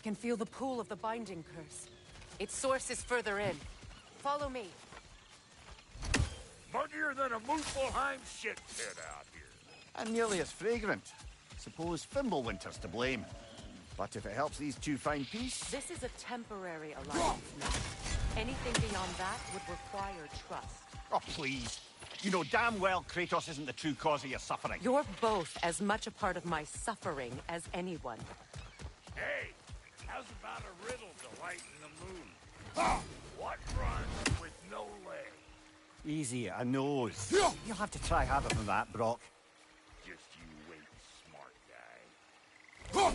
can feel the pull of the binding curse. Its source is further in. Follow me. Muggier than a Muspelheim shit pit out here. And nearly as fragrant. Suppose Fimbulwinter's to blame. But if it helps these two find peace... This is a temporary alliance now. Anything beyond that would require trust. Oh, please. You know damn well Kratos isn't the true cause of your suffering. You're both as much a part of my suffering as anyone. Hey, how's about a riddle to lighten the mood? Ah! What runs with no leg? Easy, a nose. You'll have to try harder than that, Brock. Just you wait, smart guy.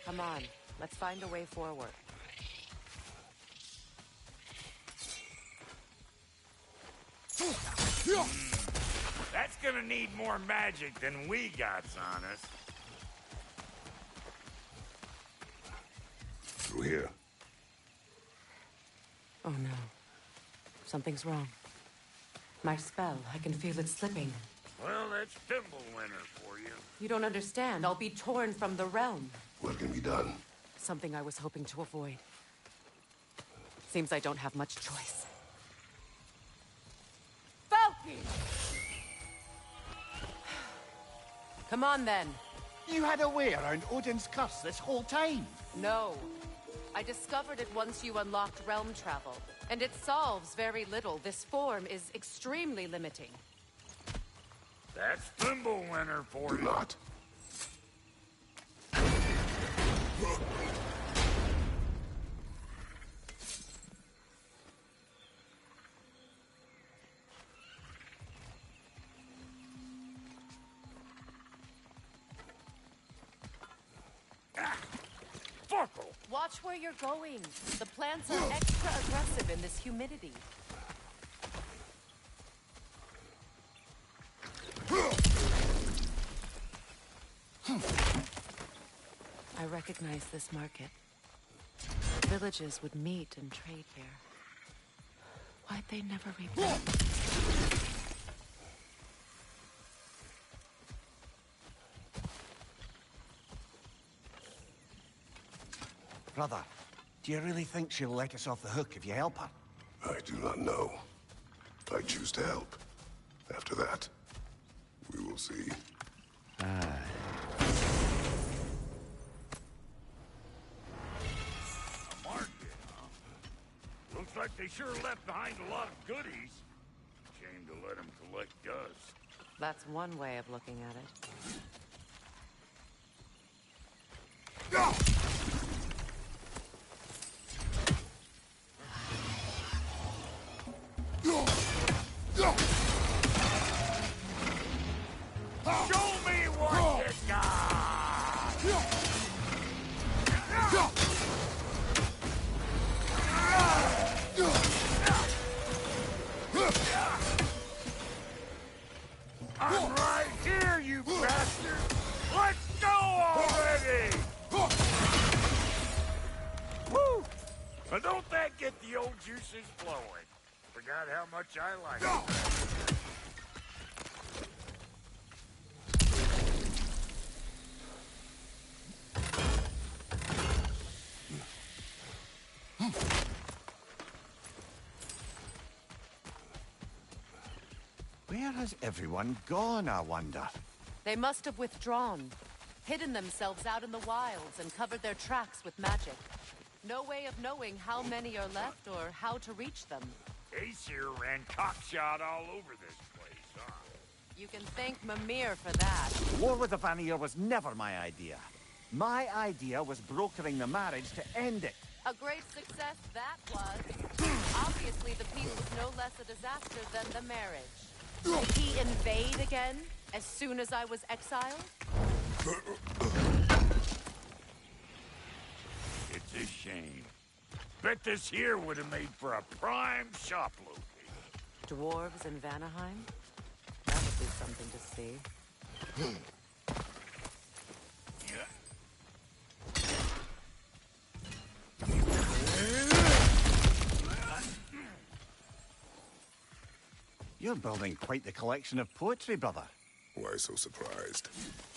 Come on, let's find a way forward. That's gonna need more magic than we got on us. Through here. Oh no. Something's wrong. My spell, I can feel it slipping. Well, that's Fimbulwinter for you. You don't understand. I'll be torn from the realm. What can be done? Something I was hoping to avoid. Seems I don't have much choice. Falky! Come on, then. You had a way around Odin's curse this whole time? No. I discovered it once you unlocked realm travel. And it solves very little. This form is extremely limiting. That's Fimbulwinter for Do you. not. Fuckle! Watch where you're going. The plants are extra aggressive in this humidity. I recognize this market. Villages would meet and trade here. Why'd they never rebuild? Brother, do you really think she'll let us off the hook if you help her? I do not know. I choose to help. After that, we will see. A market, huh? Looks like they sure left behind a lot of goodies. Shame to let them collect dust. That's one way of looking at it. Show me what you got! I'm right here, you bastard! Let's go already! Woo! Now don't that get the old juices flowing? Forgot how much I like it. Where has everyone gone, I wonder? They must have withdrawn, hidden themselves out in the wilds and covered their tracks with magic. No way of knowing how many are left or how to reach them. Aesir ran cockshot all over this place, huh? You can thank Mimir for that. War with the Vanir was never my idea. My idea was brokering the marriage to end it. A great success that was. Obviously, the peace was no less a disaster than the marriage. Did he invade again, as soon as I was exiled? It's a shame. Bet this here would have made for a prime shop location. Dwarves in Vanaheim? That would be something to see. You're building quite the collection of poetry, brother. Why so surprised?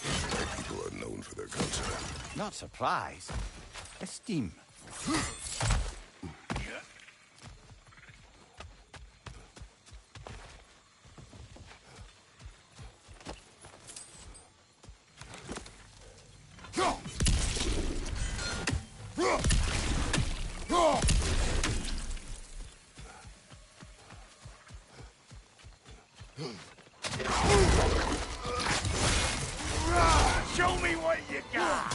My people are known for their culture. Not surprise. Esteem. Show me what you got!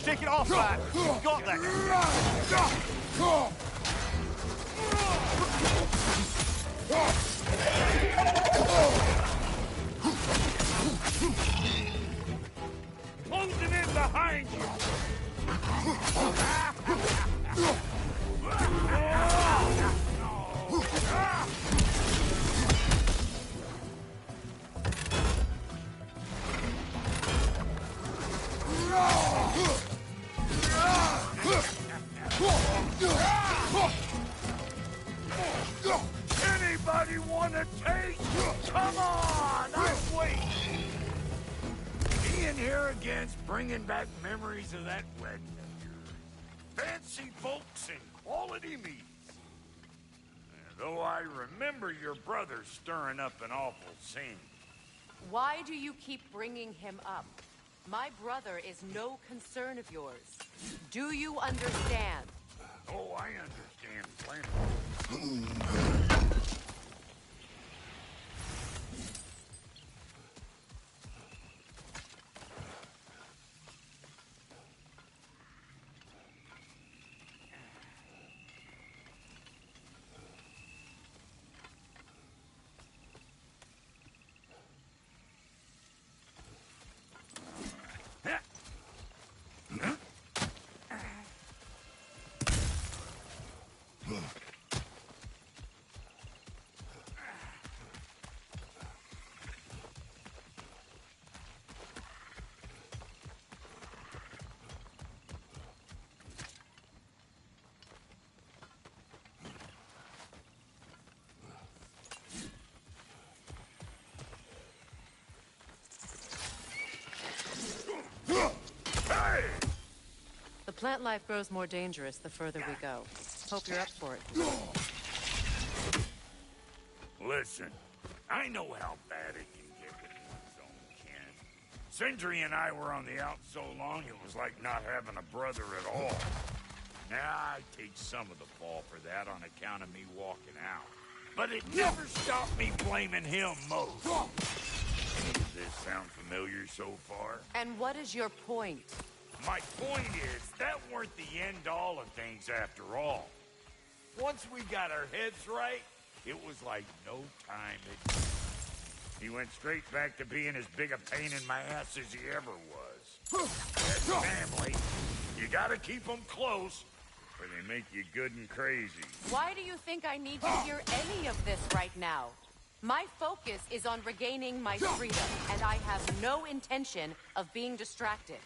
Shake it off, lad. You've got this. Closing in behind you! Anybody want a taste? Come on, I'm waiting. Being here again's bringing back memories of that wedding of yours. Fancy folks and quality meats. Though I remember your brother stirring up an awful scene. Why do you keep bringing him up? My brother is no concern of yours. Do you understand? Oh, I understand plenty. The plant life grows more dangerous the further we go. Hope you're up for it. Listen, I know how bad it can get with one's own kin. Sindri and I were on the out so long it was like not having a brother at all. Now, I take some of the fall for that on account of me walking out. But it never stopped me blaming him most. Does this sound familiar so far? And what is your point? My point is, that weren't the end-all of things after all. Once we got our heads right, it was like no time had... He went straight back to being as big a pain in my ass as he ever was. That family, you gotta keep them close, or they make you good and crazy. Why do you think I need to hear any of this right now? My focus is on regaining my freedom, and I have no intention of being distracted.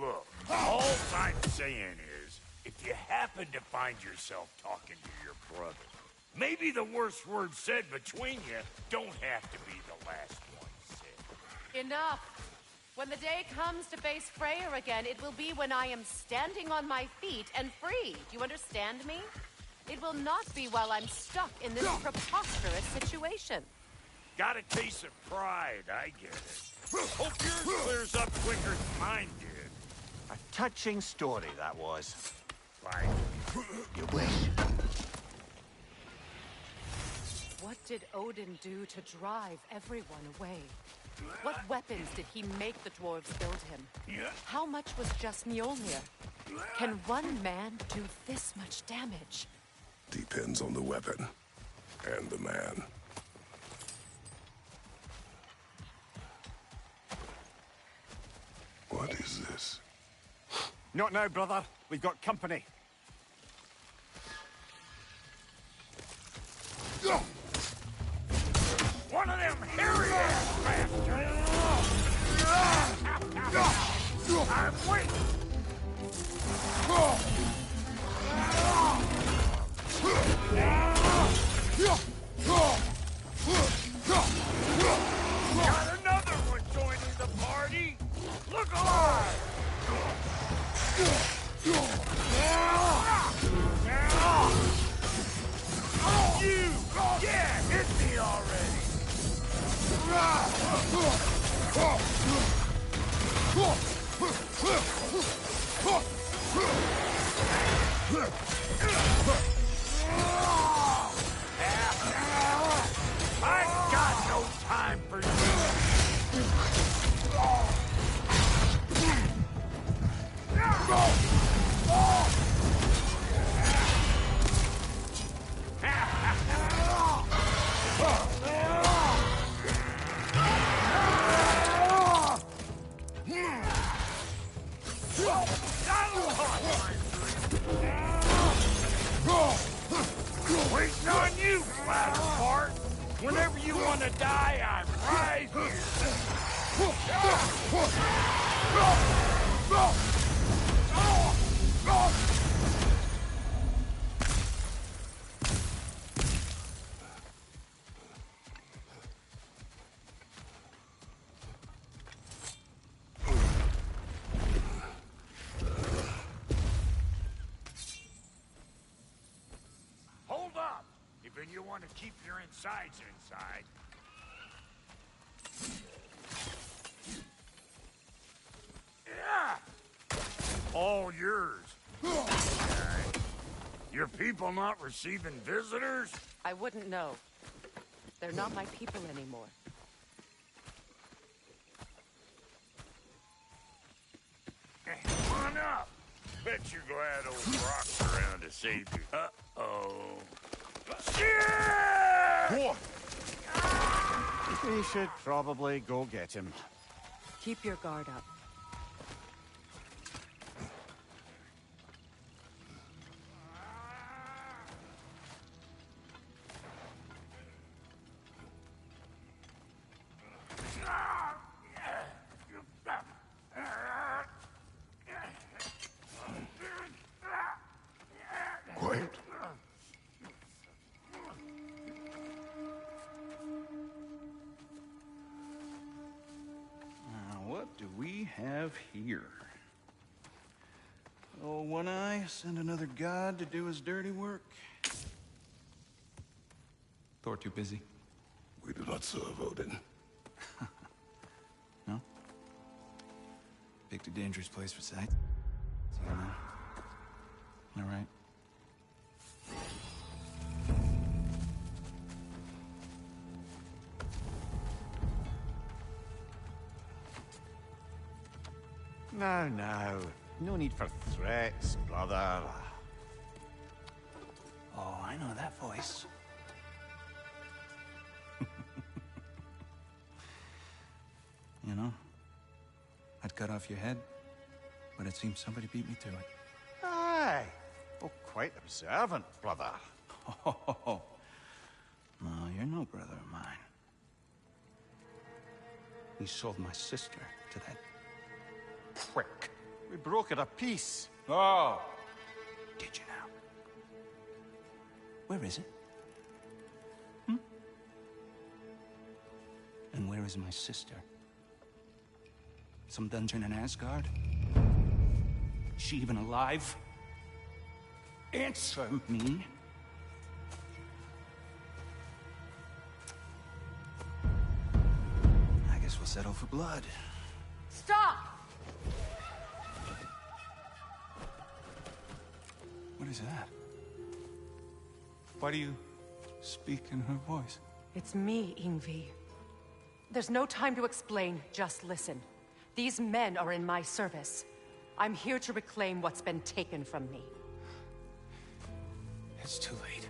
Look, all I'm saying is, if you happen to find yourself talking to your brother, maybe the worst word said between you don't have to be the last one said. Enough! When the day comes to face Freya again, it will be when I am standing on my feet and free. Do you understand me? It will not be while I'm stuck in this preposterous situation. Got a case of pride, I get it. Hope yours clears up quicker than mine did. A touching story, that was. Like, You wish. What did Odin do to drive everyone away? What weapons did he make the dwarves build him? How much was just Mjolnir? Can one man do this much damage? Depends on the weapon and the man. What is this? Not now, brother. We've got company. one of them hairy-ass bastards! I'm waiting! Got another one joining the party! Look alive! You! Yeah, hit me already! I got no time for waiting on you, Flatterfart. Whenever you want to die, I'm right Hold up! Even you want to keep your insides inside. Yeah! All yours. Your people not receiving visitors? I wouldn't know. They're not my people anymore. Come on up. Bet you're glad old Brock's around to save you. Uh-oh. Shit! We should probably go get him. Keep your guard up. Quiet. What do we have here? Oh, One Eye, send another god to do his dirty work. Thor too busy. We do not serve Odin. No? Big too dangerous place for sight. All right. Now. No need for threats, brother. Oh, I know that voice. You know, I'd cut off your head, but it seems somebody beat me to it. Aye. Oh, quite observant, brother. Oh, no, you're no brother of mine. You sold my sister to that prick. We brokered a peace. Oh! Did you now? Where is it? And where is my sister? Some dungeon in Asgard? Is she even alive? Answer me. I guess we'll settle for blood. Stop! What is that? Why do you speak in her voice? It's me, Ingvi. There's no time to explain, just listen. These men are in my service. I'm here to reclaim what's been taken from me. It's too late.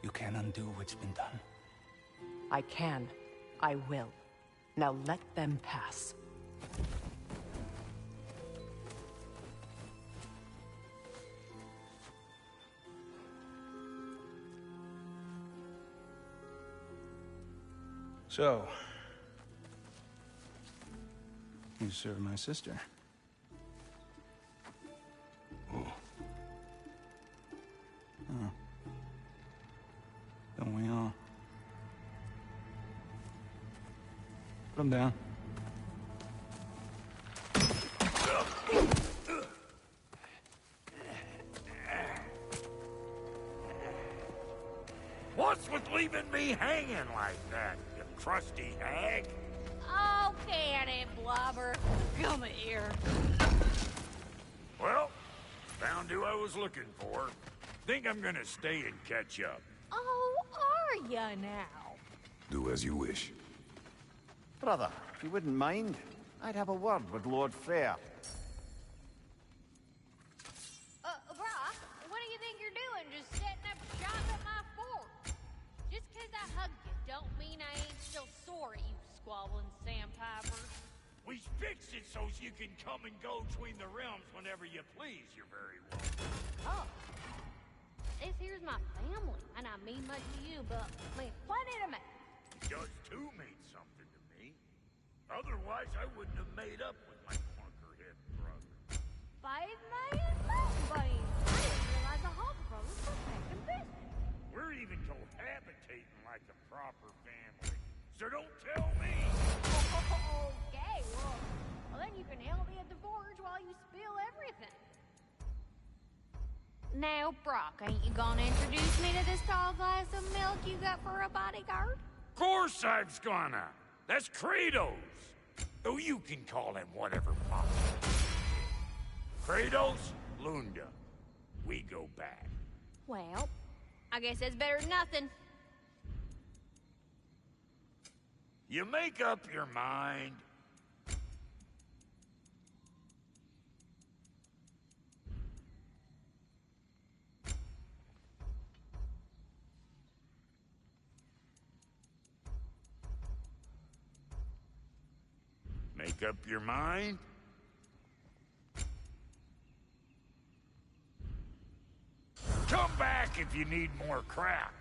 You can't undo what's been done. I can. I will. Now let them pass. So, you serve my sister. Oh. Don't we all? Put him down. What's with leaving me hanging like that, you crusty hag? Oh, can it, Blubber? Come here. Well, found who I was looking for. Think I'm gonna stay and catch up. Oh, are ya now? Do as you wish. Brother, if you wouldn't mind, I'd have a word with Lord Freya. Brock, what do you think you're doing? Just setting up shop at my fort? Just 'cause I hugged you don't mean I ain't still sore at you squabbling sandpipers. We fixed it so you can come and go between the realms whenever you please. You're very welcome. Oh. This here's my family, and I mean much to you, but mean plenty to me. It does too mean something to me. Otherwise, I wouldn't have made up with my clunkerhead brother. 5 million mountain beans. I didn't realize the Hawk brothers were back in business. We're even cohabitating like a proper family. So don't tell me. Okay, well, then you can help me at the forge while you spill everything. Now, Brock, ain't you gonna introduce me to this tall glass of milk you got for a bodyguard? Of course I've gonna. That's Kratos. Though you can call him whatever possible. Kratos, Lunda. We go back. Well, I guess that's better than nothing. You make up your mind. Make up your mind? Come back if you need more crap.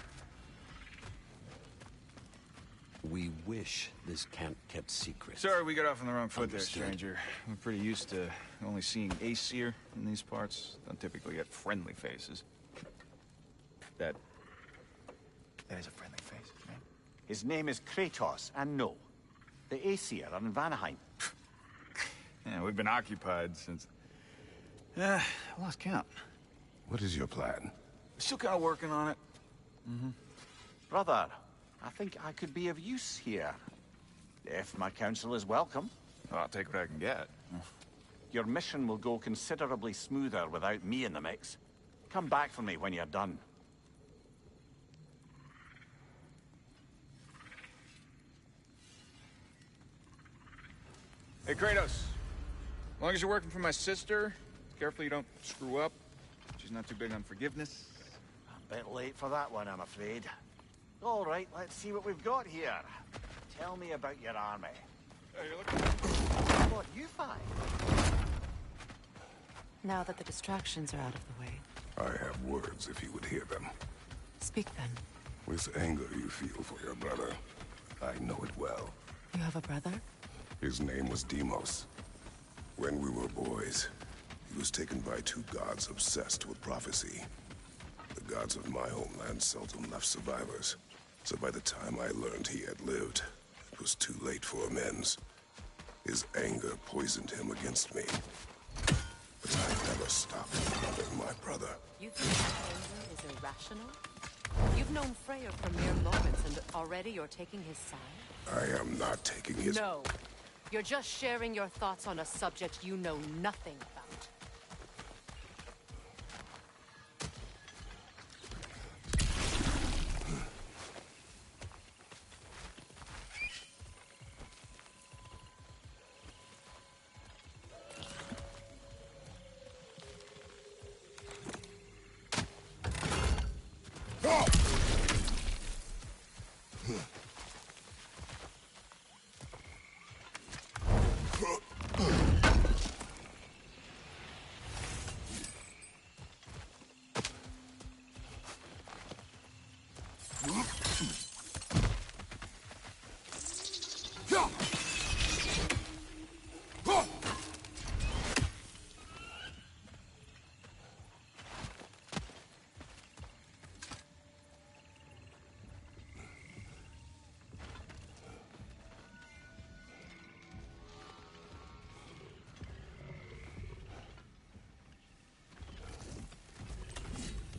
We wish this camp kept secret. Sorry, we got off on the wrong foot Understood. there, stranger. I'm pretty used to only seeing Aesir in these parts. Don't typically get friendly faces. That is a friendly face, right? His name is Kratos, and no, the Aesir are in Vanaheim. Yeah, we've been occupied since... I lost count. What is your plan? Still kind of working on it. Brother, I think I could be of use here. If my counsel is welcome. Well, I'll take what I can get. Your mission will go considerably smoother without me in the mix. Come back for me when you're done. Hey, Kratos. As long as you're working for my sister, careful you don't screw up. She's not too big on forgiveness. A bit late for that one, I'm afraid. All right, let's see what we've got here. Tell me about your army. Hey, you're looking... What you find? Now that the distractions are out of the way, I have words if you would hear them. speak then. This anger you feel for your brother, I know it well. You have a brother? His name was Deimos. When we were boys, he was taken by two gods obsessed with prophecy. The gods of my homeland seldom left survivors, so by the time I learned he had lived, it was too late for amends. His anger poisoned him against me. But I never stopped loving my brother. You think anger is irrational? You've known Freya for mere moments, and already you're taking his side? I am not taking his... No. You're just sharing your thoughts on a subject you know nothing about.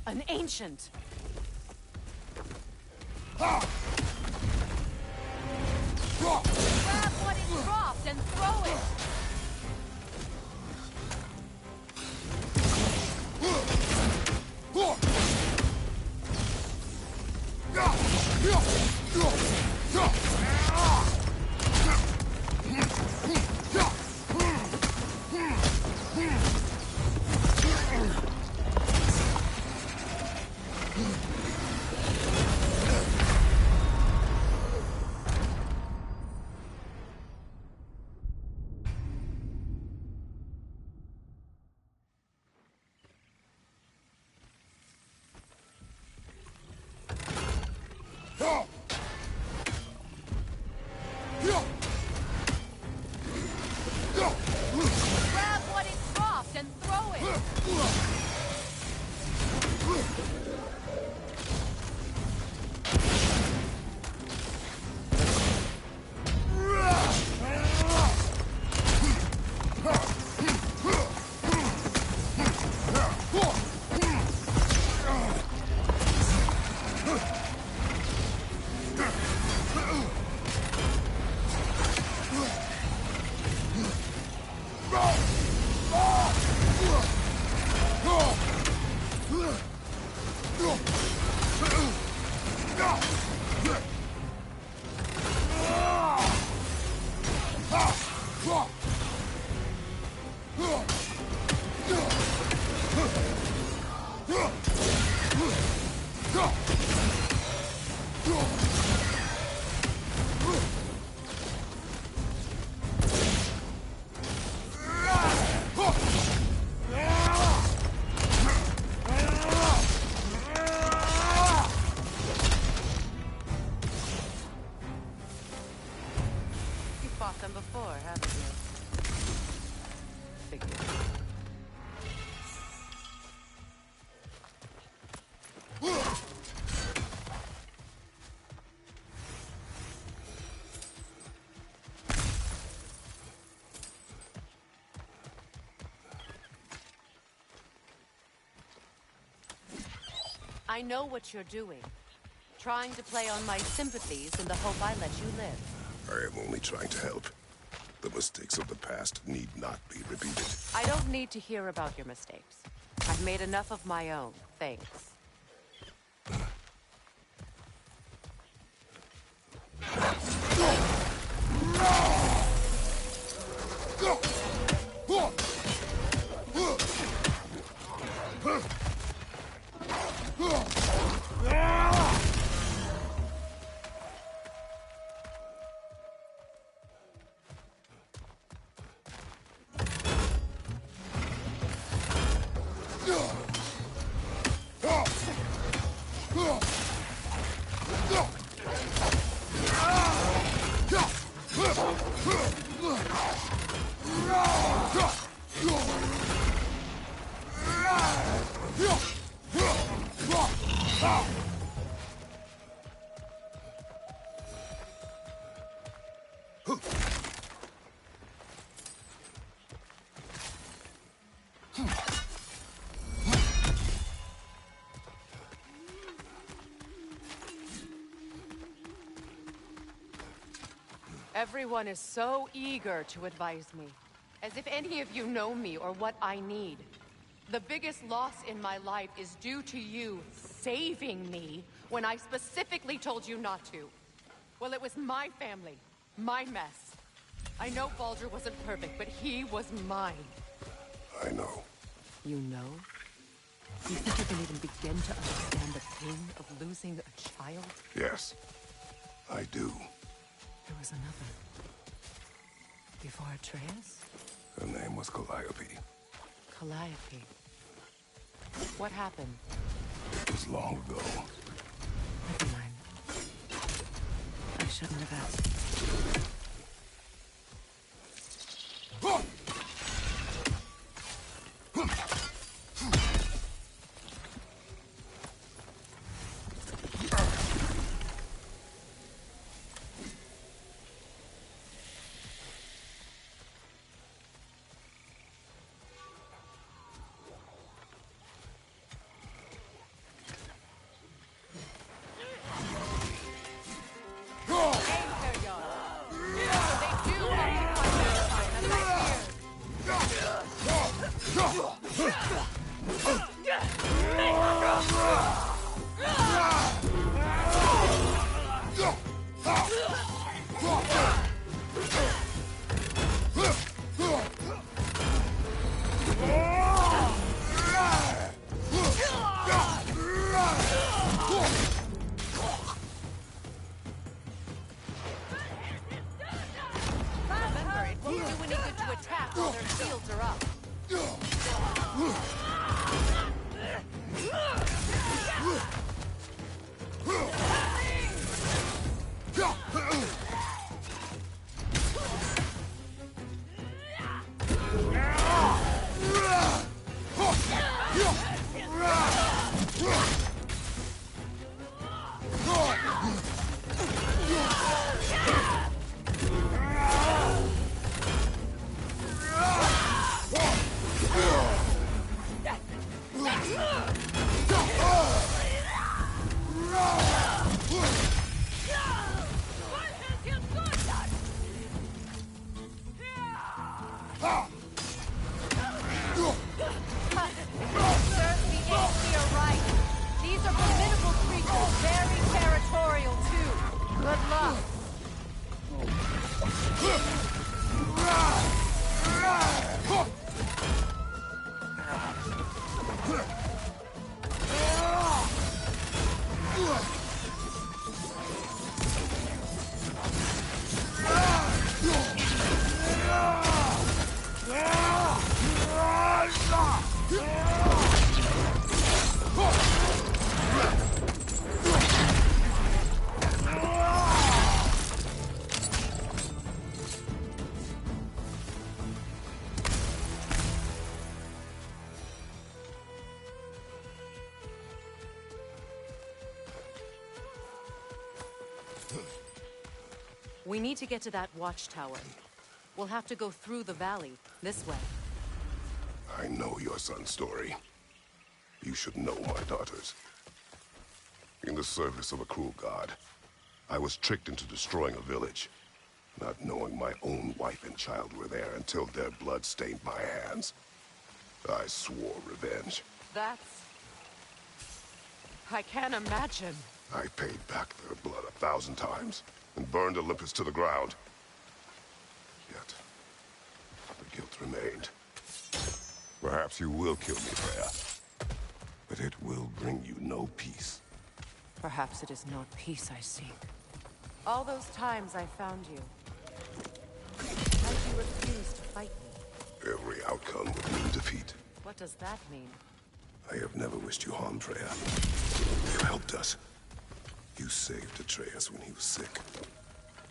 An ancient. Grab what it dropped and throw it! Grab what it dropped and throw it! You fought them before, haven't you? Figured. I know what you're doing. Trying to play on my sympathies in the hope I let you live. I am only trying to help. The mistakes of the past need not be repeated. I don't need to hear about your mistakes. I've made enough of my own, thanks. Everyone is so eager to advise me, as if any of you know me or what I need. The biggest loss in my life is due to you saving me when I specifically told you not to. Well, it was my family, my mess. I know Baldur wasn't perfect, but he was mine. I know. You know? You think you can even begin to understand the pain of losing a child? Yes, I do. There was another. Before Atreus? Her name was Calliope. Calliope. What happened? It was long ago. Never mind. I shouldn't have asked. We need to get to that watchtower. We'll have to go through the valley, this way. I know your son's story. You should know my daughter's. In the service of a cruel god, I was tricked into destroying a village, not knowing my own wife and child were there until their blood stained my hands. I swore revenge. I can't imagine. I paid back their blood 1,000 times and burned Olympus to the ground. Yet, the guilt remained. Perhaps you will kill me, Freya, but it will bring you no peace. Perhaps it is not peace I seek. All those times I found you, had you refused to fight me. Every outcome would mean defeat. What does that mean? I have never wished you harm, Freya. You helped us. You saved Atreus when he was sick.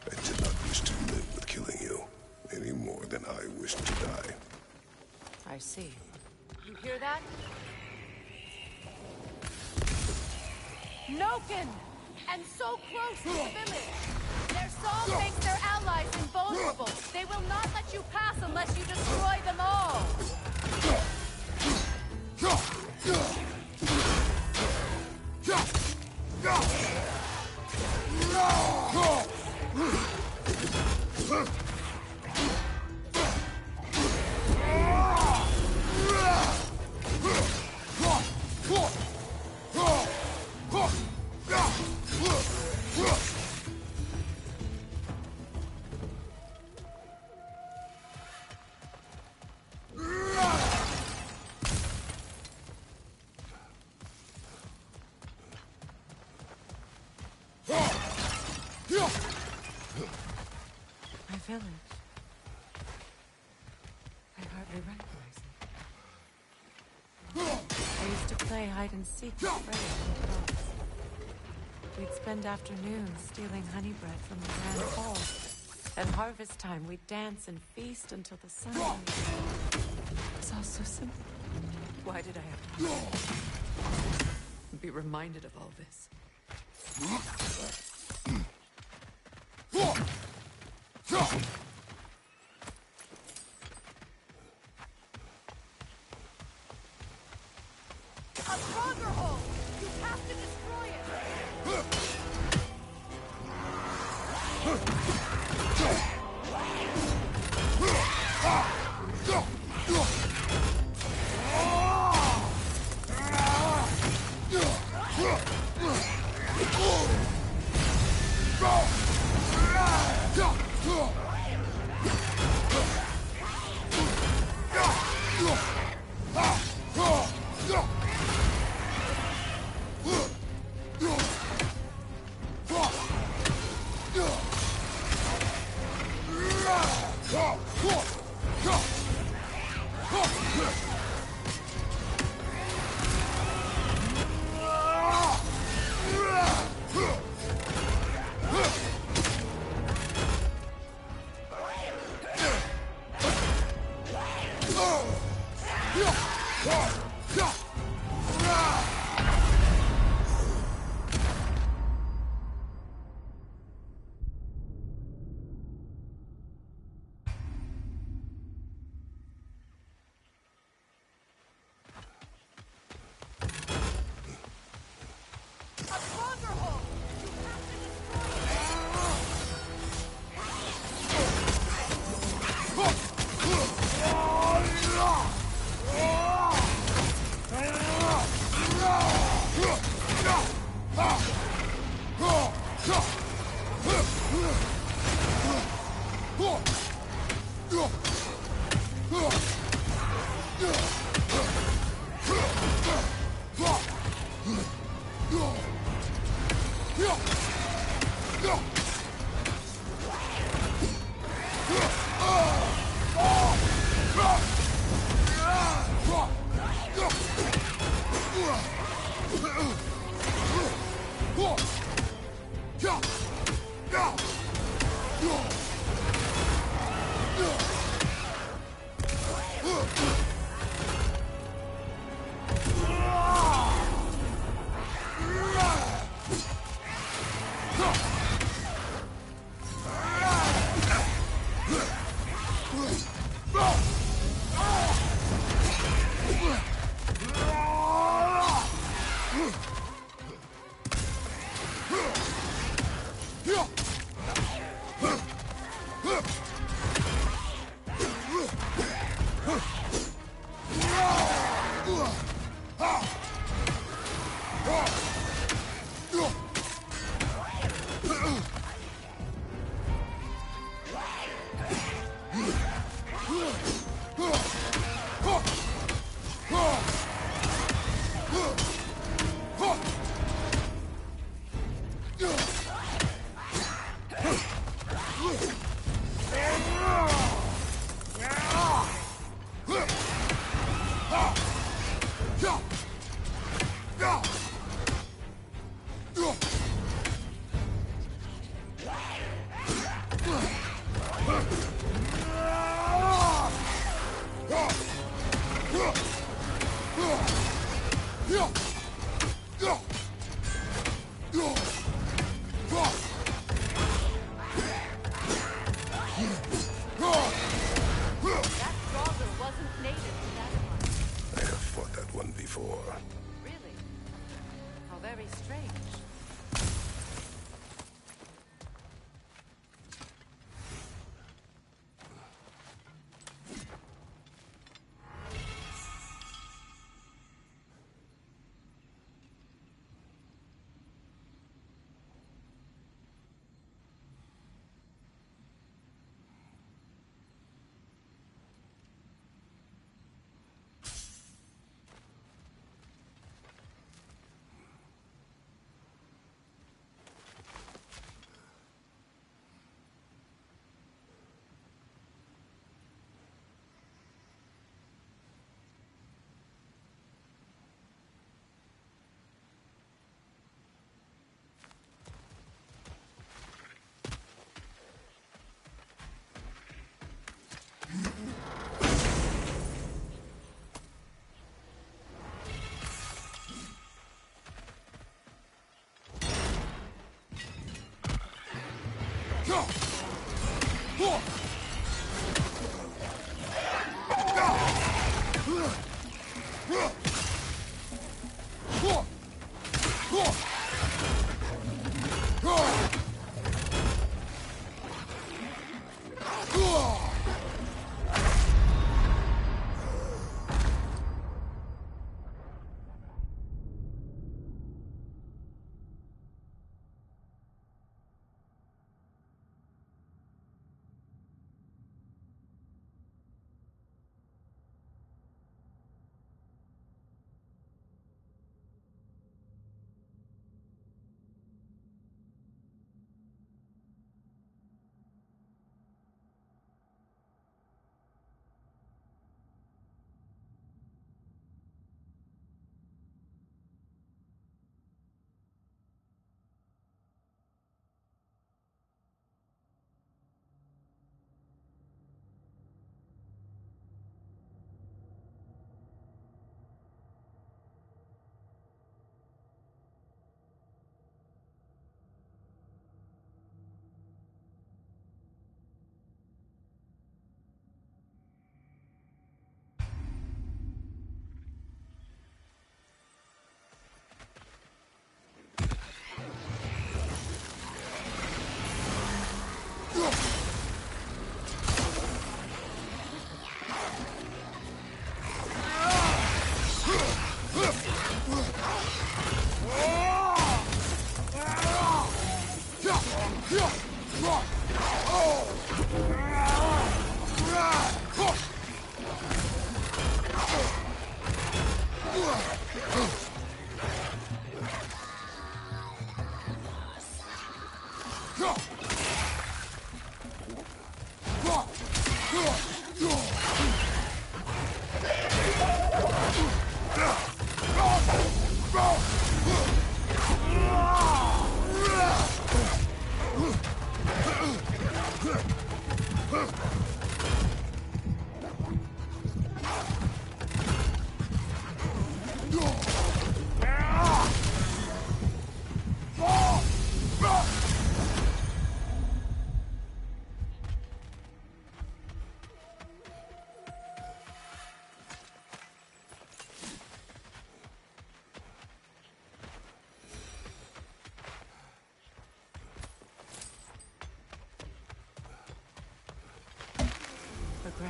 I did not wish to live with killing you, any more than I wished to die. I see. You hear that? Noken! And so close to the village! Their song makes their allies invulnerable. They will not let you pass unless you destroy them all! My village. I hardly recognize it. I used to play hide and seek with Freya and the dogs. We'd spend afternoons stealing honey bread from the grand hall. At harvest time, we'd dance and feast until the sun rose. It was all so simple. Why did I have to be reminded of all this? A stronghold! You have to destroy it!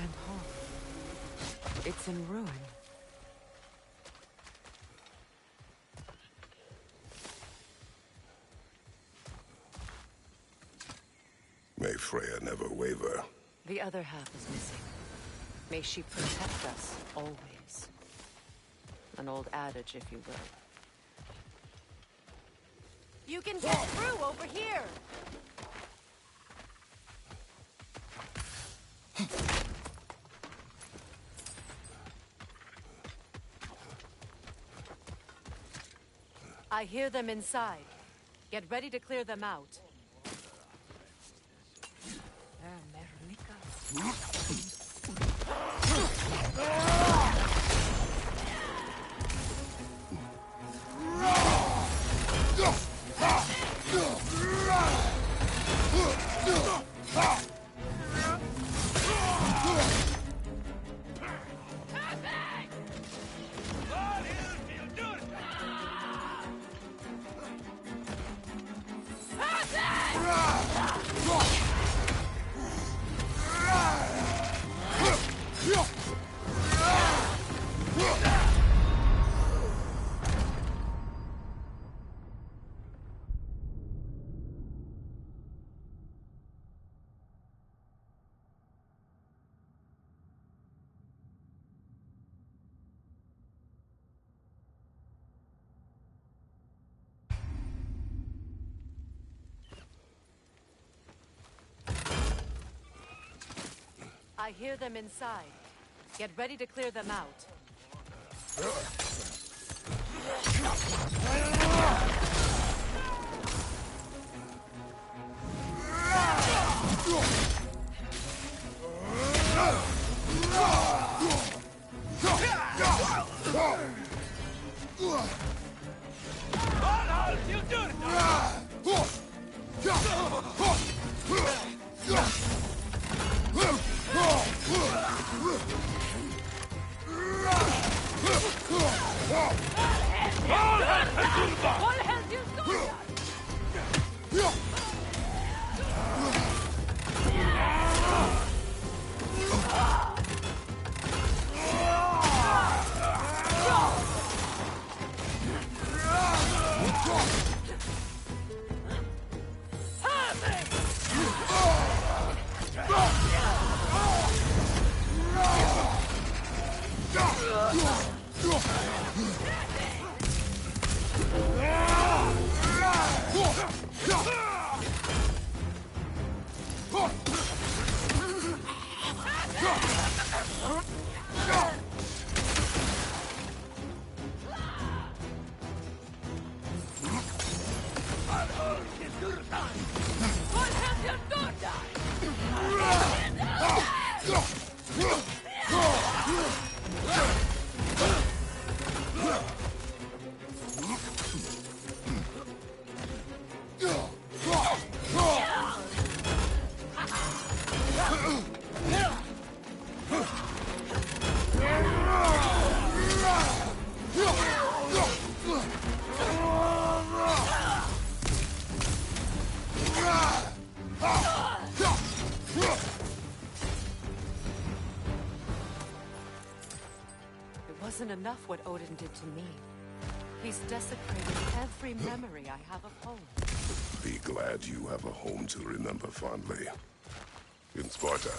grand hall. It's in ruin. May Freya never waver. The other half is missing. May she protect us, always. An old adage, if you will. You can get through over here! I hear them inside. Get ready to clear them out. I hear them inside. Get ready to clear them out. Wasn't enough what Odin did to me. He's desecrated every memory I have of home. Be glad you have a home to remember fondly. In Sparta,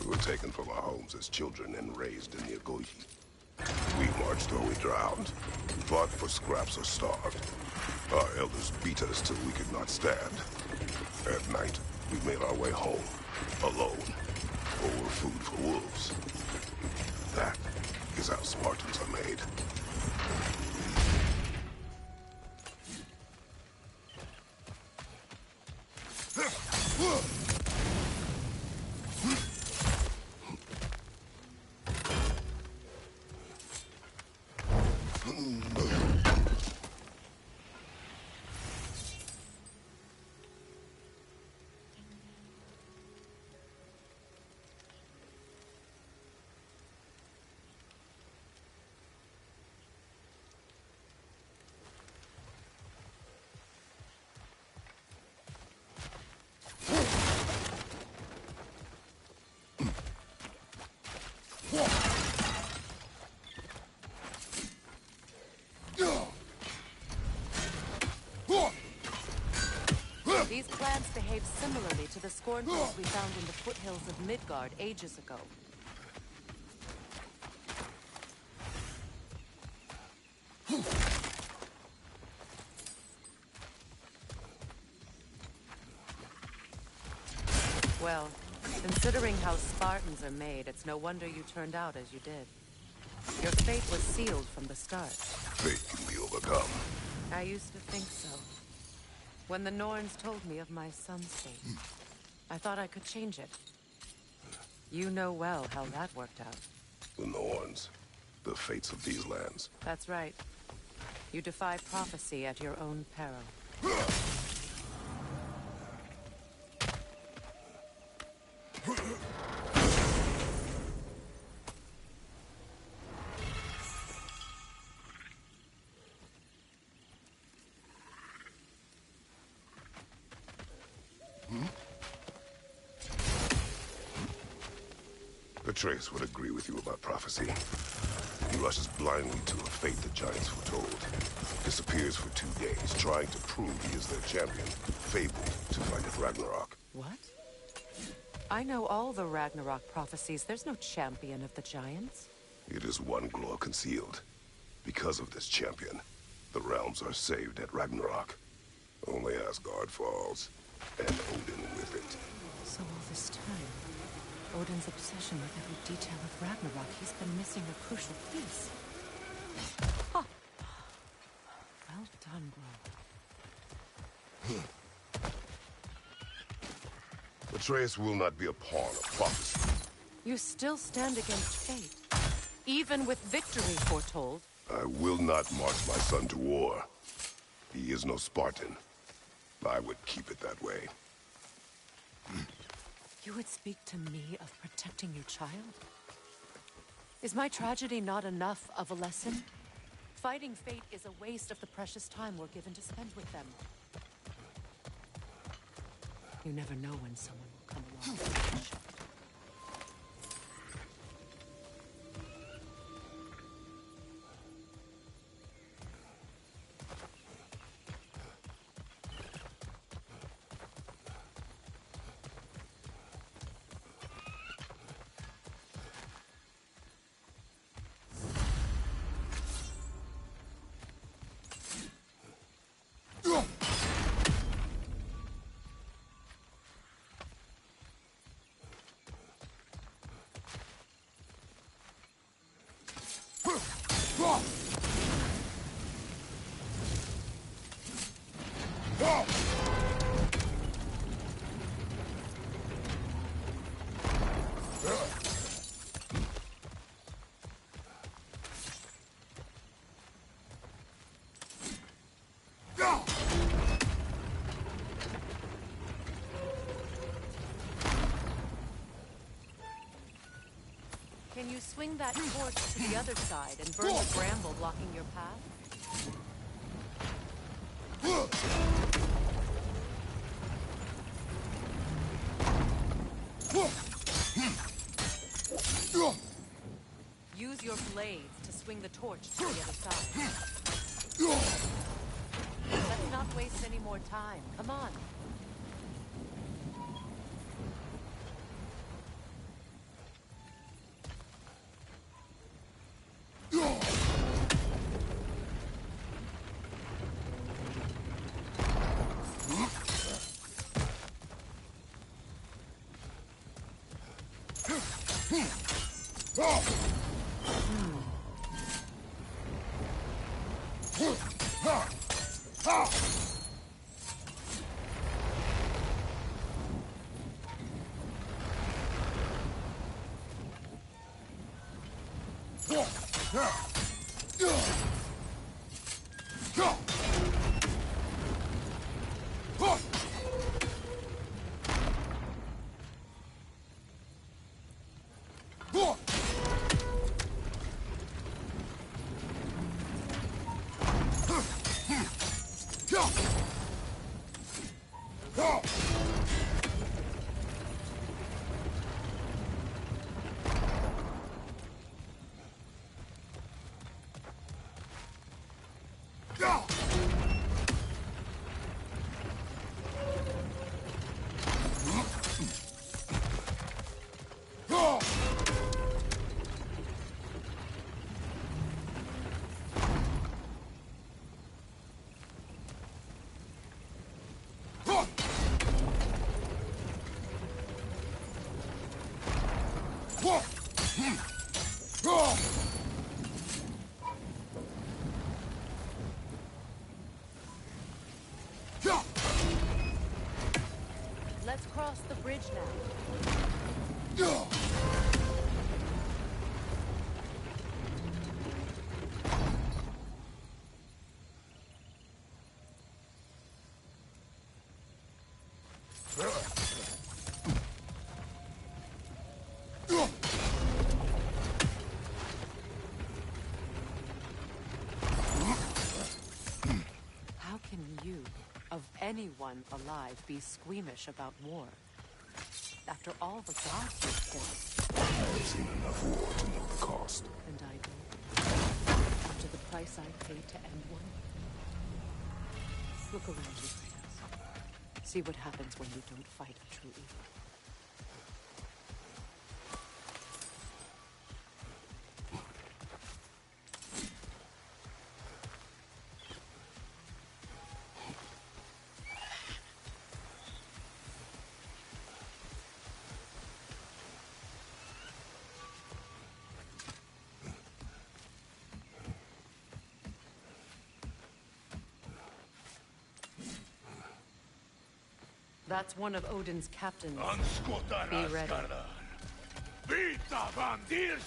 we were taken from our homes as children and raised in the GOW. We marched or we drowned, fought for scraps or starved. Our elders beat us till we could not stand. At night, we made our way home, alone, or were food for wolves. That is how Spartans are made. These plants behave similarly to the scornfulls we found in the foothills of Midgard ages ago. Well, considering how Spartans are made, it's no wonder you turned out as you did. Your fate was sealed from the start. Fate can be overcome. I used to think so. When the Norns told me of my son's fate, I thought I could change it. You know well how that worked out. The Norns. The fates of these lands. That's right. You defy prophecy at your own peril. Atreus would agree with you about prophecy. He rushes blindly to a fate the giants foretold. Disappears for 2 days, trying to prove he is their champion, fabled to fight at Ragnarok. What? I know all the Ragnarok prophecies. There's no champion of the giants. It is one glow concealed. Because of this champion, the realms are saved at Ragnarok. Only Asgard falls, and Odin with it. So all this time, Odin's obsession with every detail of Ragnarok, he's been missing a crucial piece. Huh. Well done, Grow. Atreus will not be a pawn of prophecy. You still stand against fate, even with victory foretold. I will not march my son to war. He is no Spartan. I would keep it that way. You would speak to me of protecting your child? Is my tragedy not enough of a lesson? Fighting fate is a waste of the precious time we're given to spend with them. You never know when someone will come along. Can you swing that torch to the other side and burn the bramble blocking your path? Use your blades to swing the torch to the other side. Let's not waste any more time. Come on. Let's cross the bridge now. How can you, of anyone alive, be squeamish about war? After all the gods you've killed. I have seen enough war to know the cost. And I do. After the price I paid to end one. Look around you, Freya. See what happens when you don't fight a true evil. That's one of Odin's captains. Be ready. Vita bandir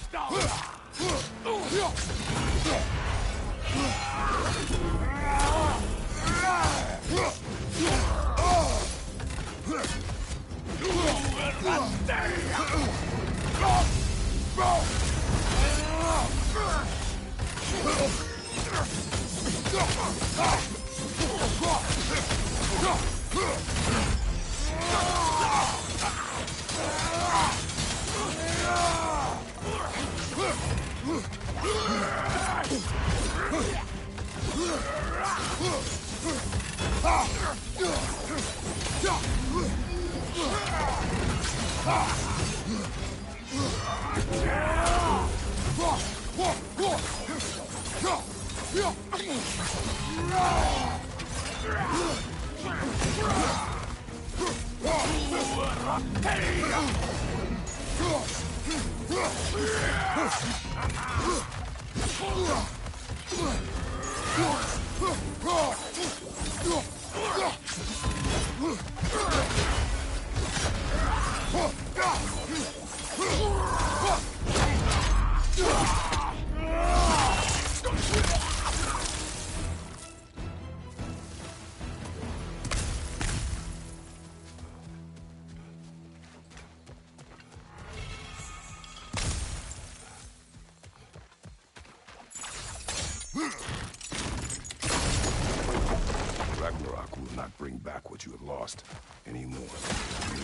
Ragnarok will not bring back what you have lost anymore.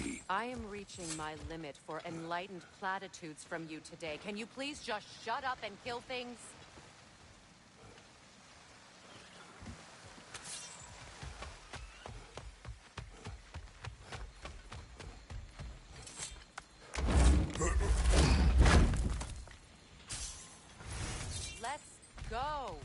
Me. I am reaching my limit for enlightened platitudes from you today. Can you please just shut up and kill things? Let's go!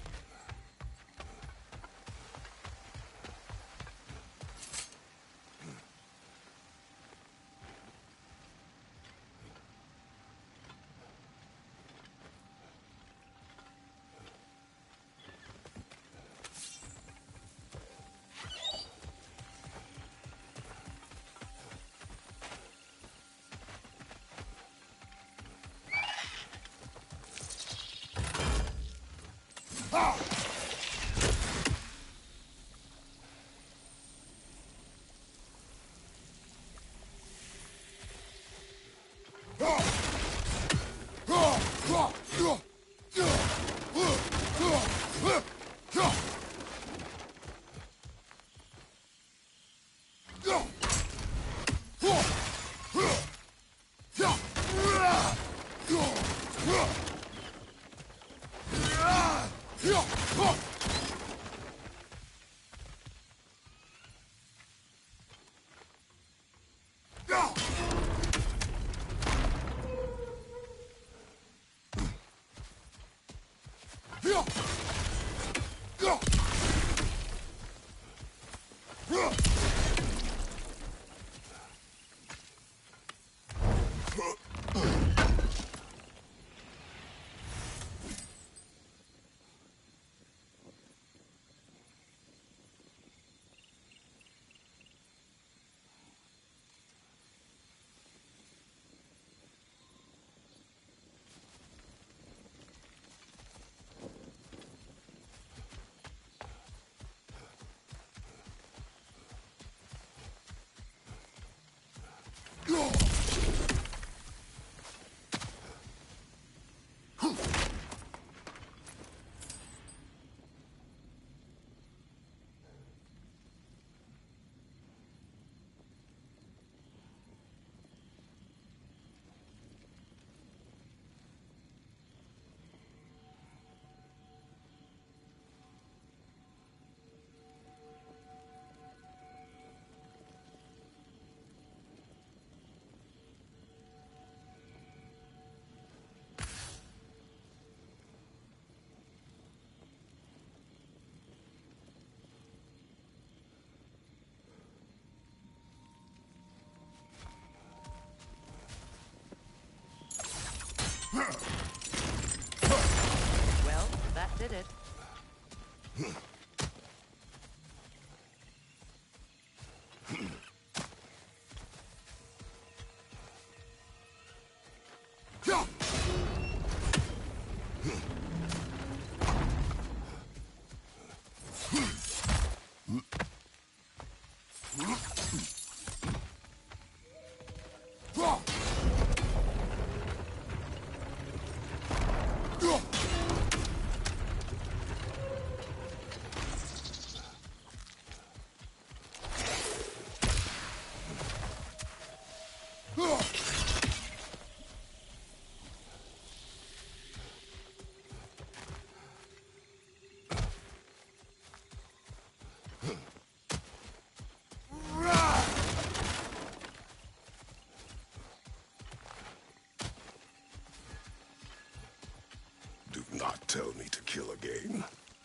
Do not tell me to kill again.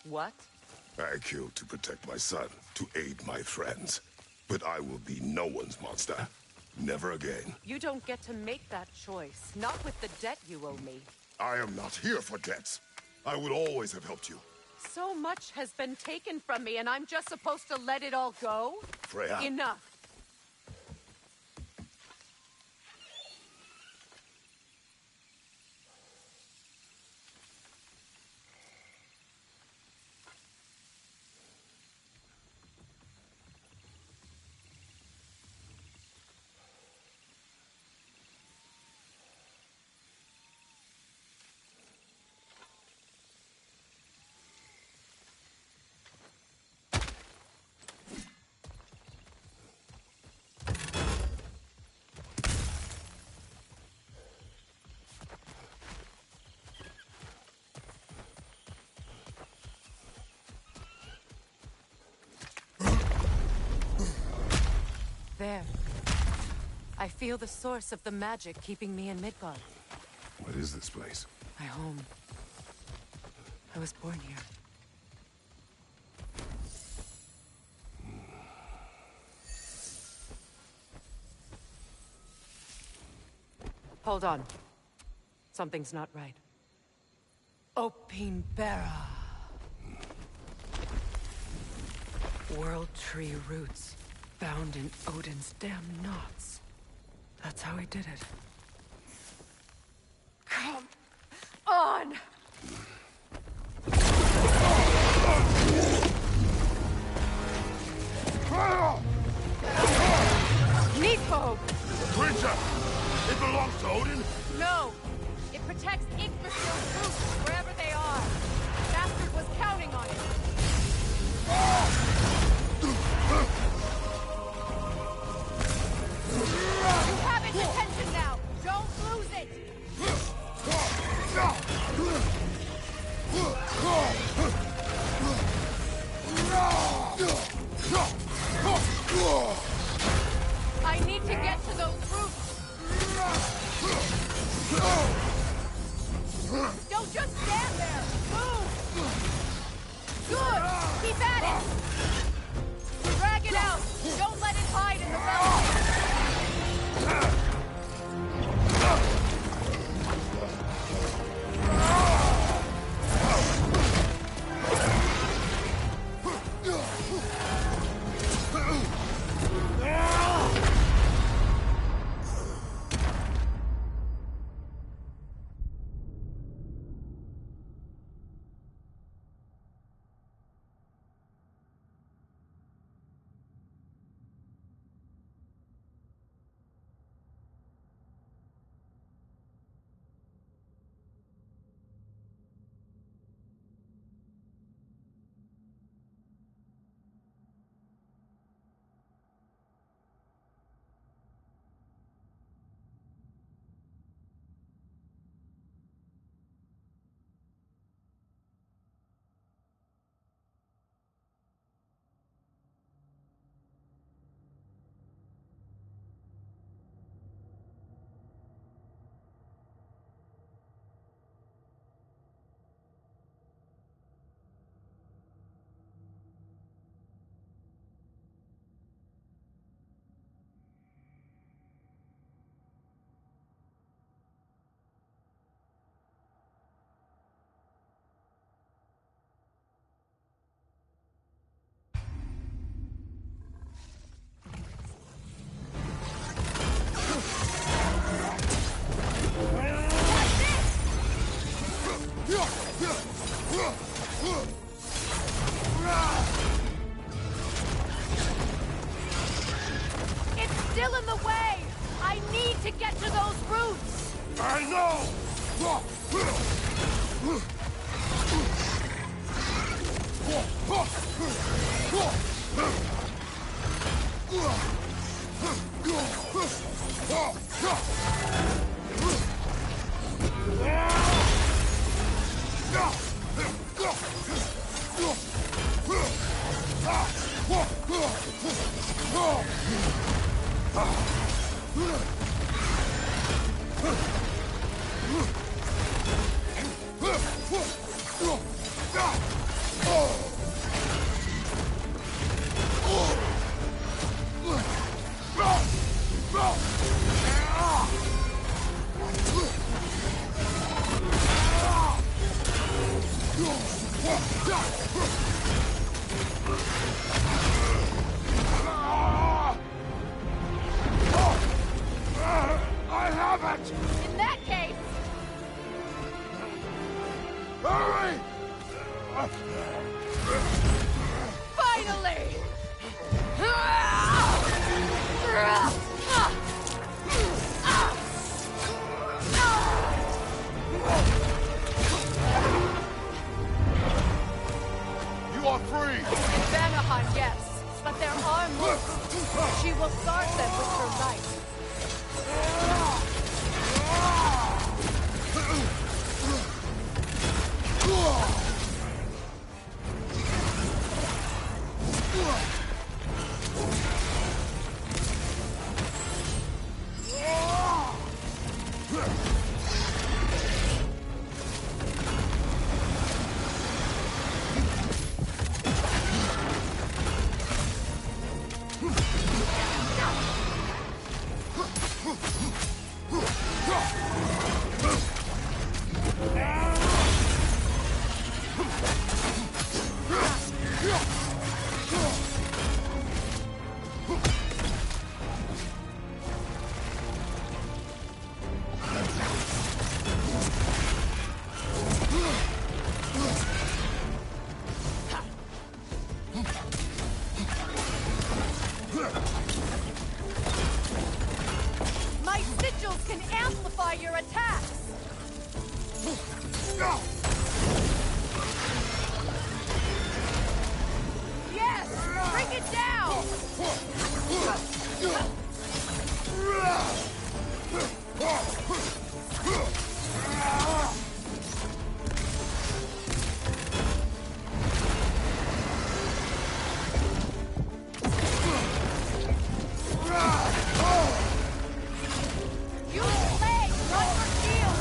What? I killed to protect my son, to aid my friends. But I will be no one's monster. Never again. You don't get to make that choice. Not with the debt you owe me. I am not here for debts. I would always have helped you. So much has been taken from me, and I'm just supposed to let it all go? Freya. Enough. There. I feel the source of the magic keeping me in Midgard. What is this place? My home. I was born here. Hold on. Something's not right. Opinbera. World Tree roots. Bound in Odin's damn knots. That's how he did it. Come on! Nepo! Creature! It belongs to Odin? No! It protects Yggdrasil's roots, wherever they are. The bastard was counting on it. You have its attention now! Don't lose it! I need to get to those roots! Don't just stand there! Move! Good! Keep at it! Drag it out! Don't let it hide in the velvet! still in the way! I need to get to those roots! I know! I have it! In that case, Hurry! finally! You are free! Vanaheim, yes, but there are more. She will guard them with her light. My sigils can amplify your attacks! Yes! Bring it down! Use legs, not your shield!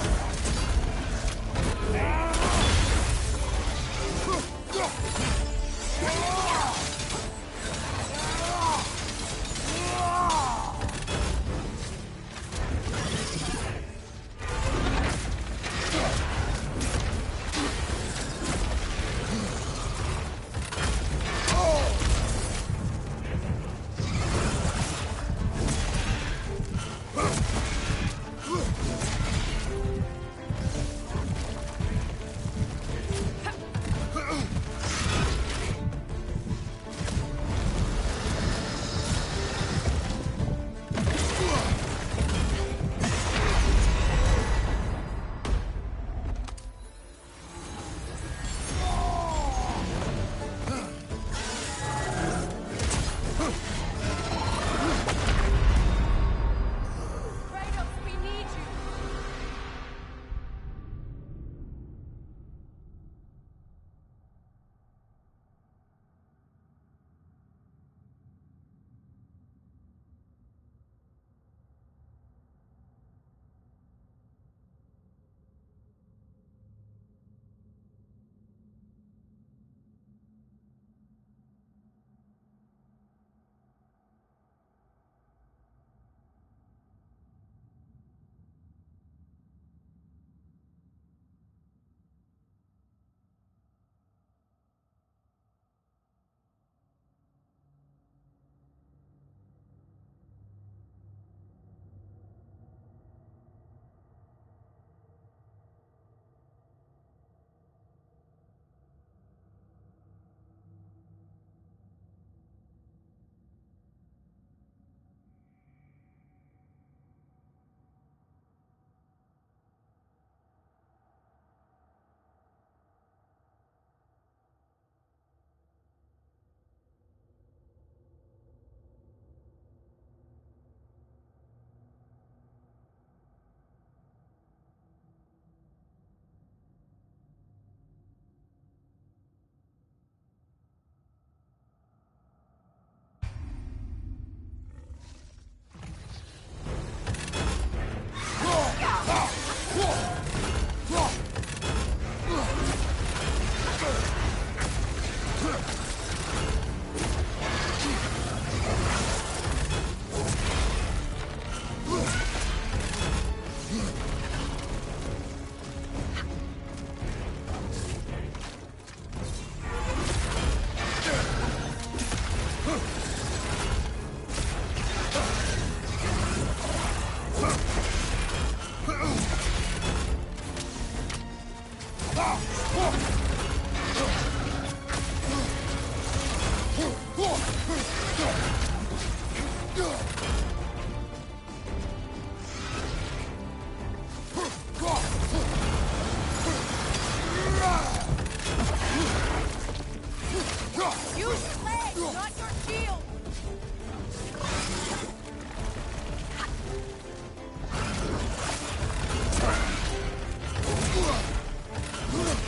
Use your legs, not your shield!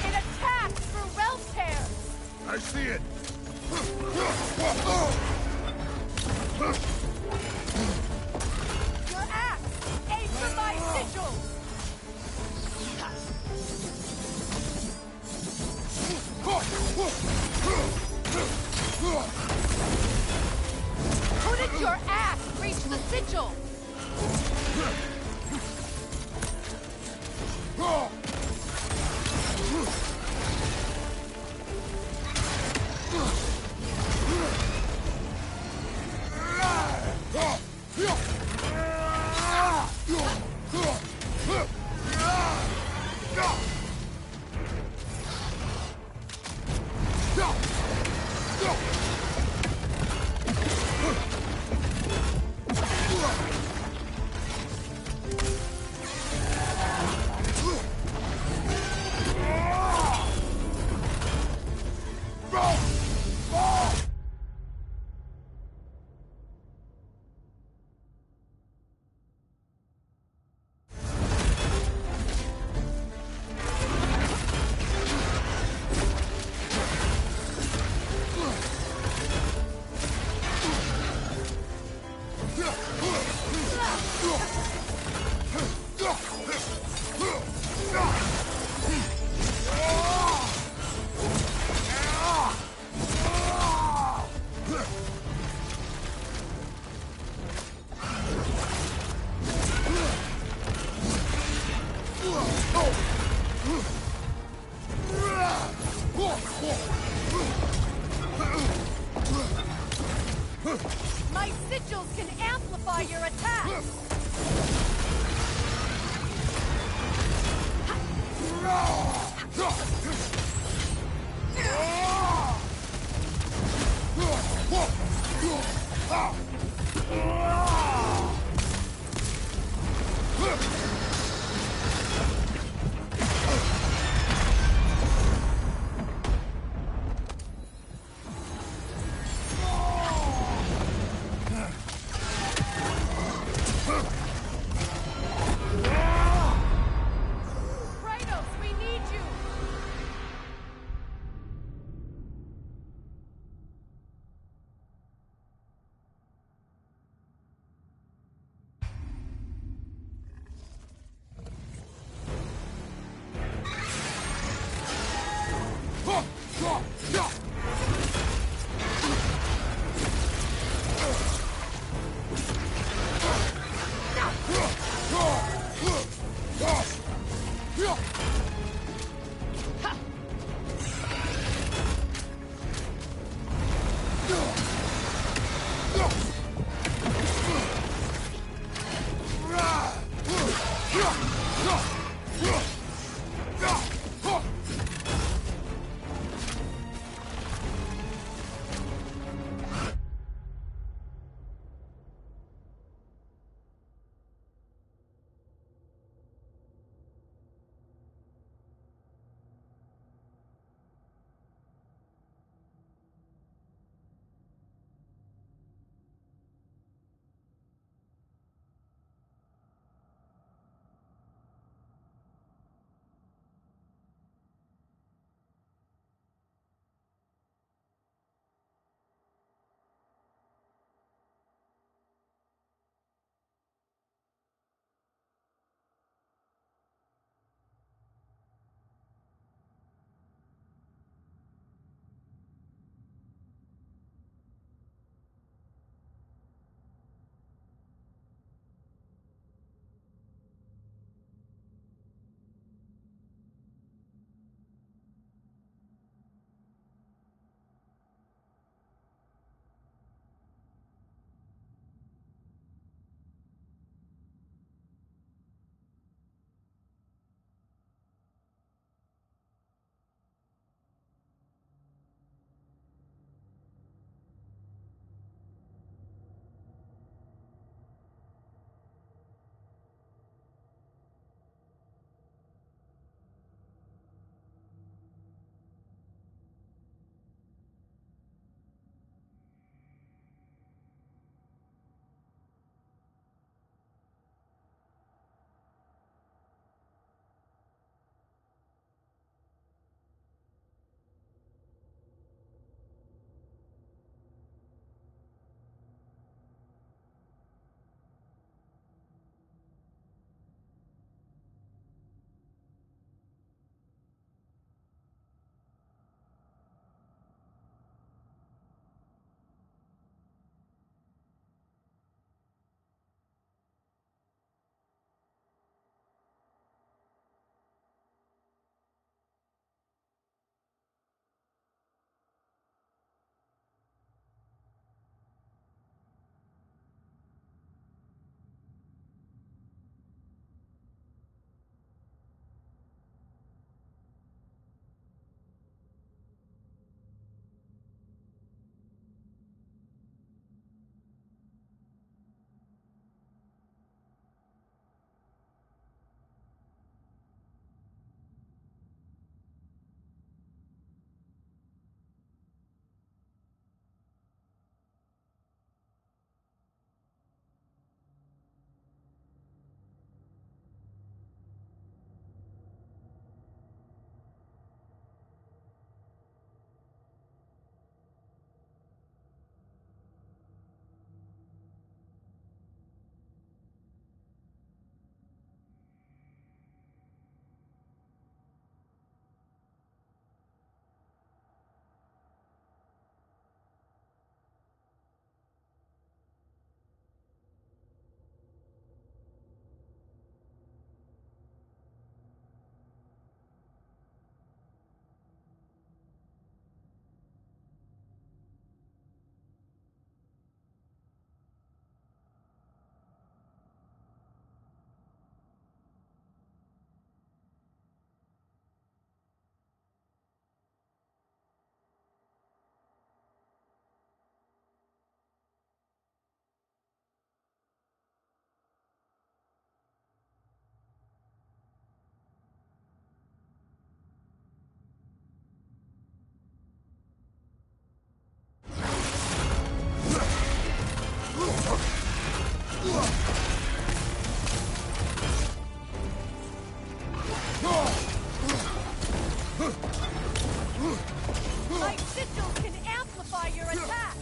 It attacks through realm tears! I see it. Your axe! Aim for my sigil! Couldn't your axe reach the sigil? My sigils can amplify your attacks! Kratos, we need you! My sigils can amplify your attack!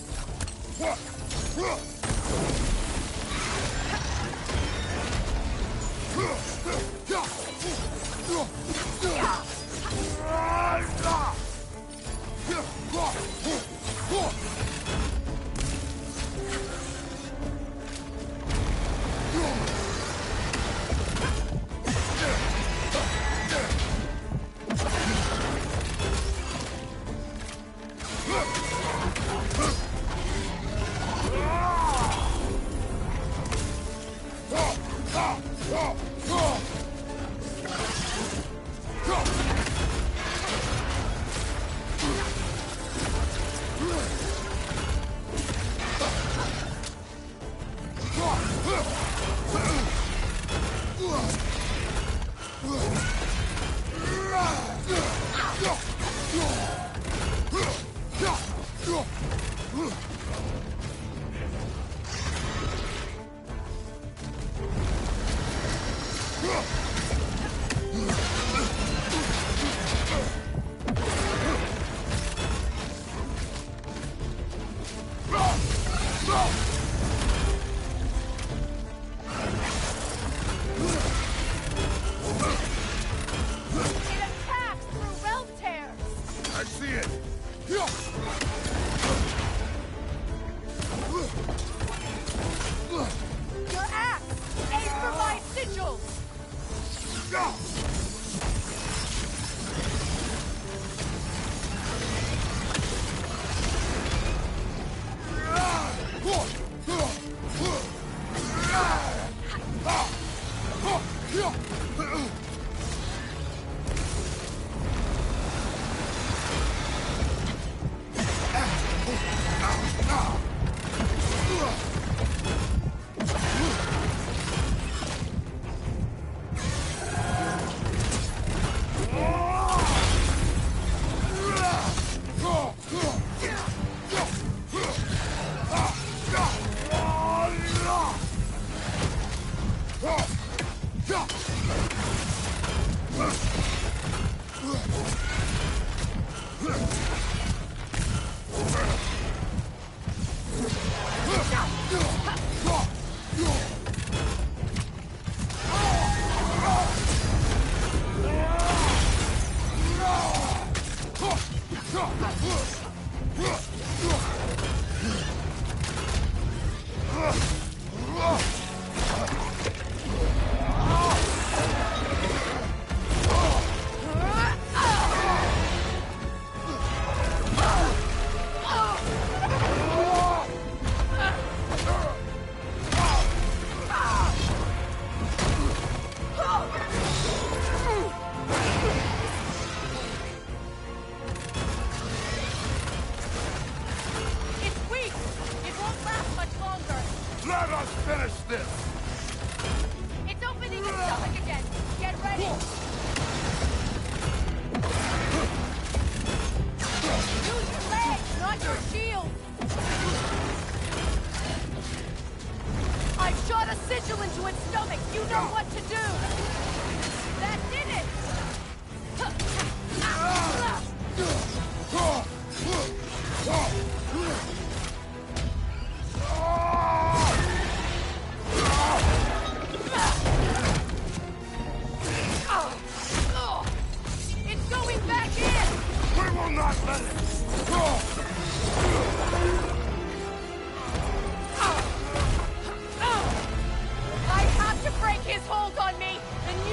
His hold on me, and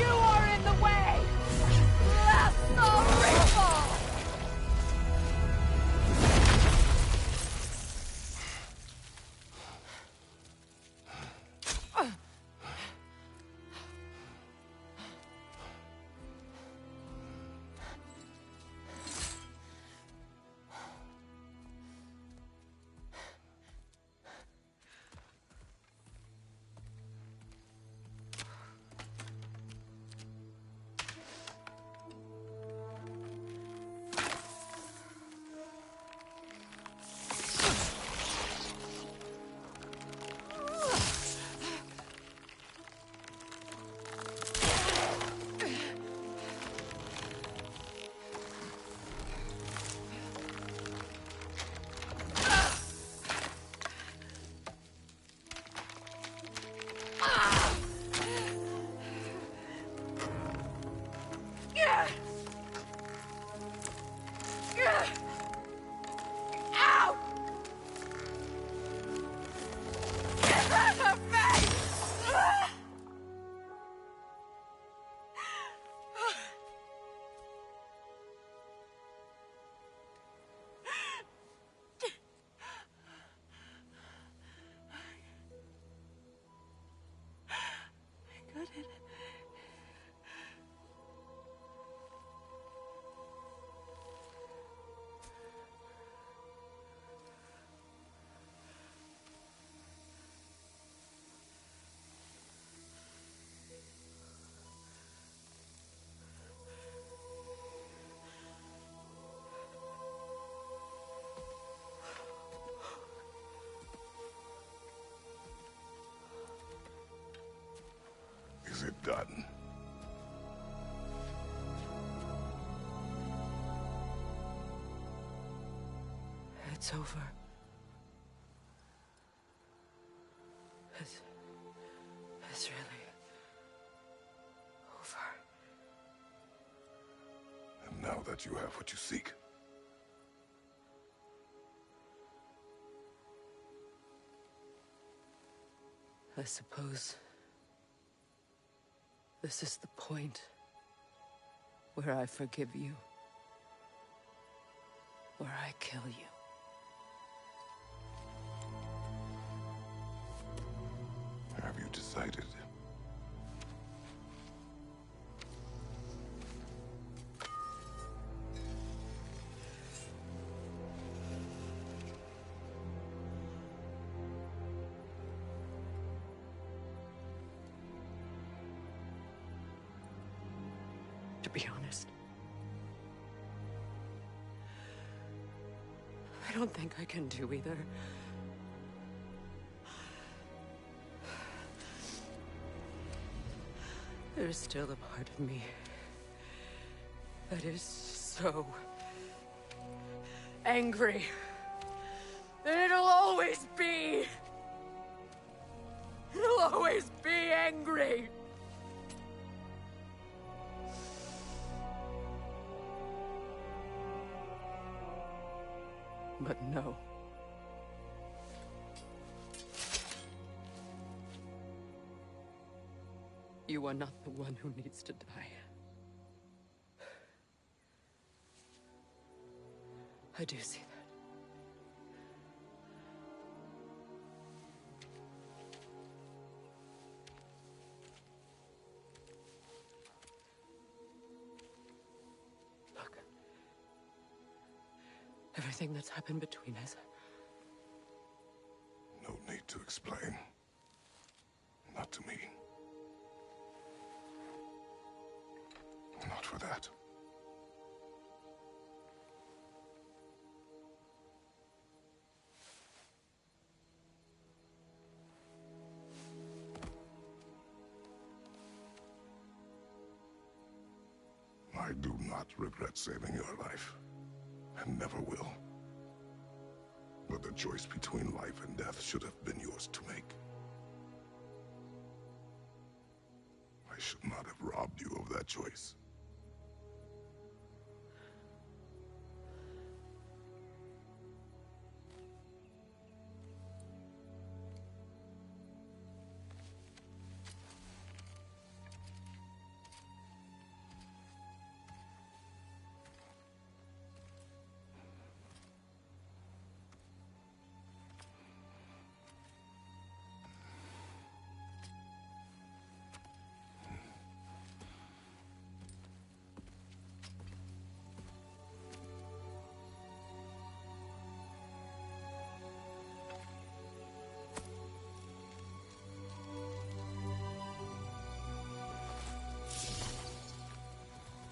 forgotten. It's over. It's really over. And now that you have what you seek, I suppose this is the point where I forgive you, where I kill you. have you decided? To be honest, I don't think I can do either. There's still a part of me that is so angry that it'll always be. It'll always be angry. But no. You are not the one who needs to die. I do see that. Look. Everything that's happened between us. No need to explain. Not to me. Not for that. I do not regret saving your life, and never will. But the choice between life and death should have been yours to make. I should not have robbed you of that choice.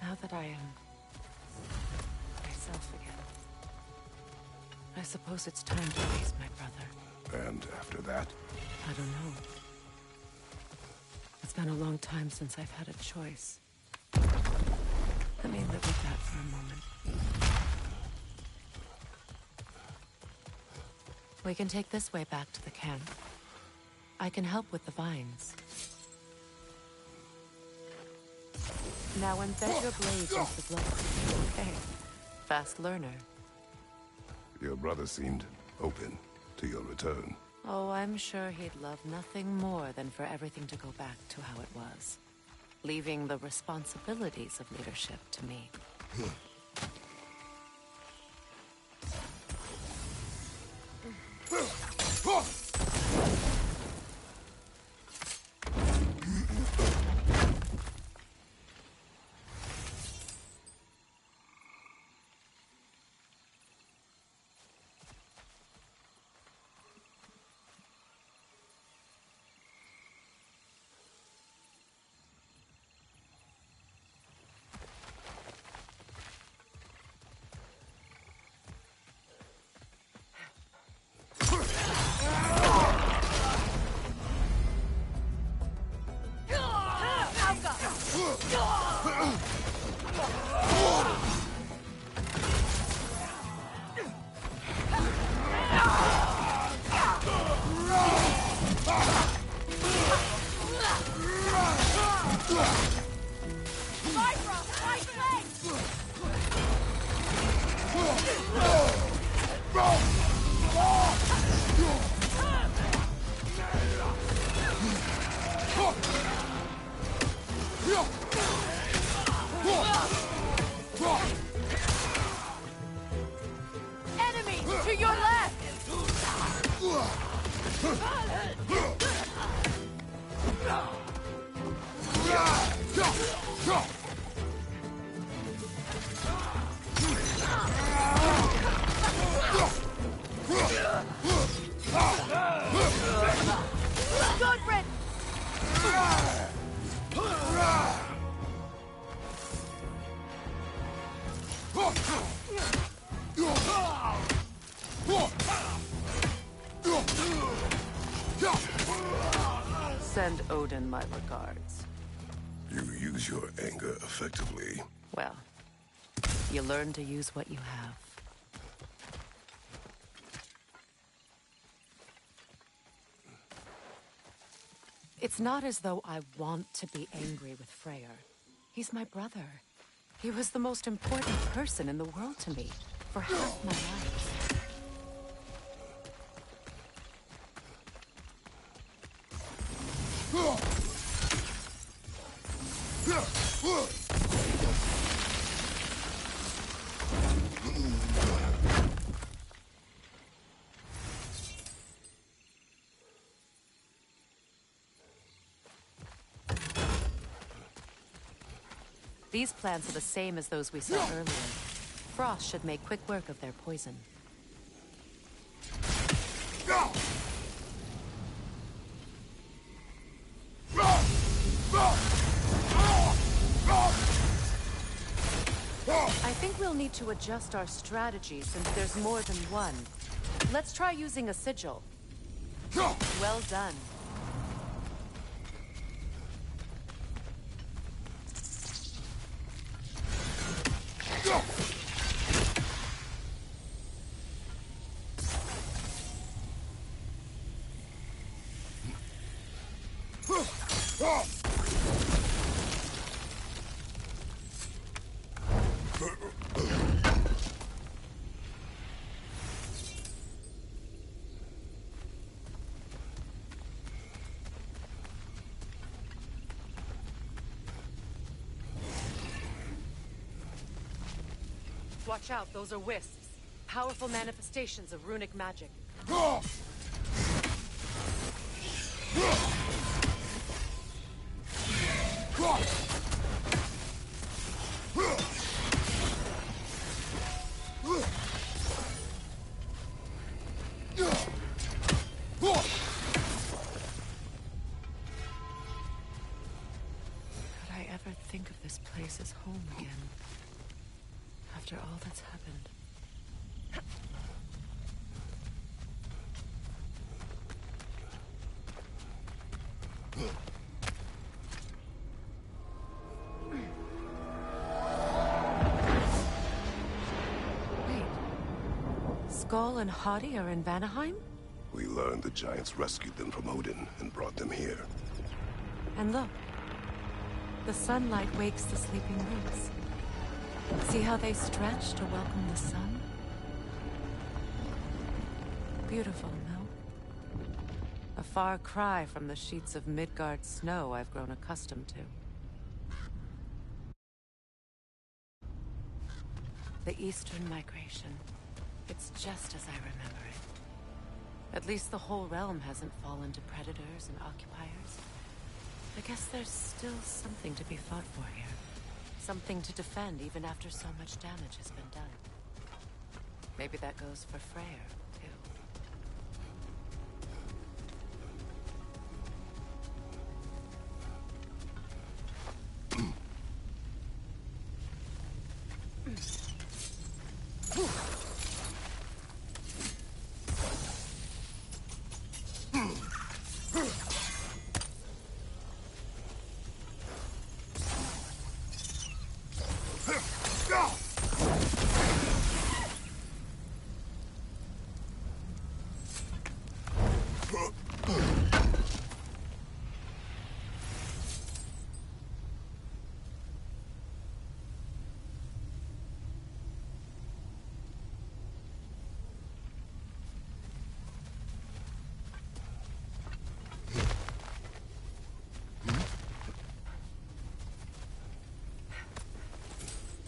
Now that I am myself again, I suppose it's time to face my brother. And after that? I don't know. It's been a long time since I've had a choice. Let me live with that for a moment. We can take this way back to the camp. I can help with the vines. Now embed your blades into the blade. Okay. Fast learner. Your brother seemed open to your return. Oh, I'm sure he'd love nothing more than for everything to go back to how it was. Leaving the responsibilities of leadership to me. Godfred! Send Odin my regards. You use your anger effectively. Well, you learn to use what you have. It's not as though I want to be angry with Freyr. He's my brother. He was the most important person in the world to me for half my life. These plants are the same as those we saw earlier. Frost should make quick work of their poison. I think we'll need to adjust our strategy since there's more than one. Let's try using a sigil. Well done. Watch out, those are wisps. Powerful manifestations of runic magic. Could I ever think of this place as home again? After all that's happened. Wait. Skull and Hati are in Vanaheim? We learned the giants rescued them from Odin and brought them here. And look. The sunlight wakes the sleeping roots. See how they stretch to welcome the sun? Beautiful, no? A far cry from the sheets of Midgard snow I've grown accustomed to. The Eastern Migration. It's just as I remember it. At least the whole realm hasn't fallen to predators and occupiers. I guess there's still something to be fought for here. Something to defend even after so much damage has been done. Maybe that goes for Freya, too.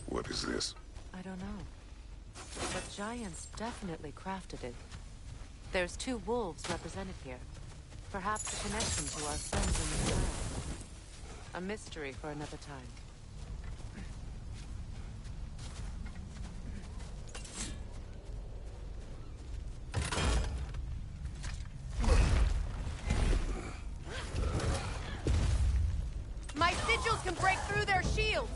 What is this? I don't know. But giants definitely crafted it. There's 2 wolves represented here. Perhaps a connection to our friends in the world. A mystery for another time. My sigils can break through their shields!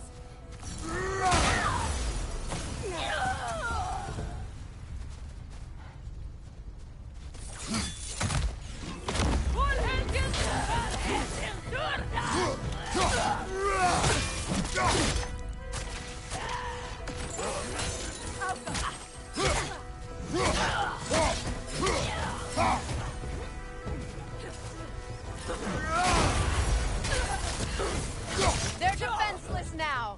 They're defenseless now!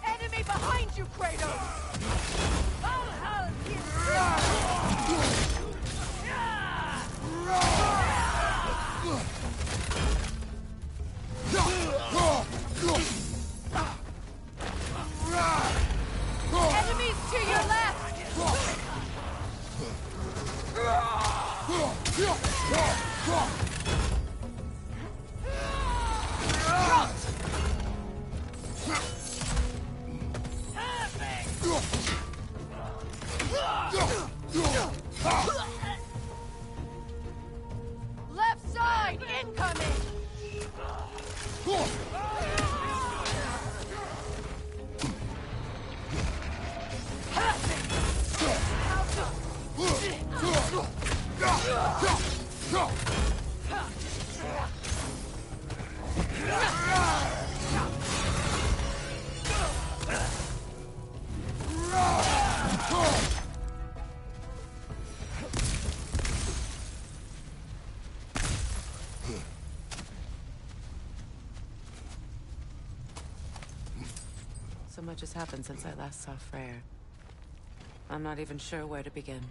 Enemy behind you, Kratos! Enemies to your left! Left side incoming! So much has happened since I last saw Freya. I'm not even sure where to begin.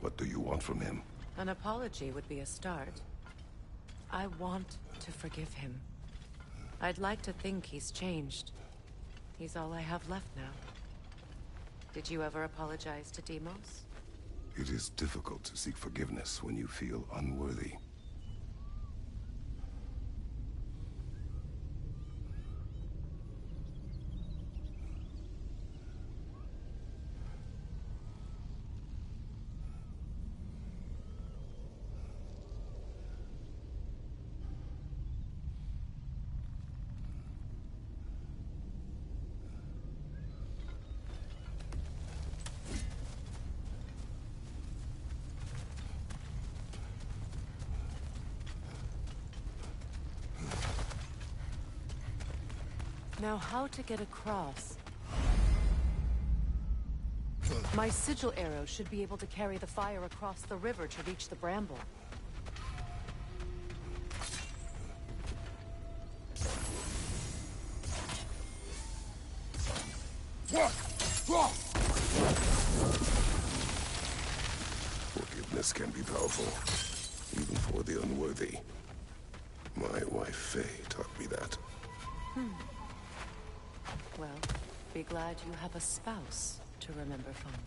What do you want from him? An apology would be a start. I want to forgive him. I'd like to think he's changed. He's all I have left now. Did you ever apologize to Deimos? It is difficult to seek forgiveness when you feel unworthy. Now, how to get across? My sigil arrow should be able to carry the fire across the river to reach the bramble. Forgiveness can be powerful, even for the unworthy. My wife, Faye, taught me that. Well, be glad you have a spouse to remember fondly.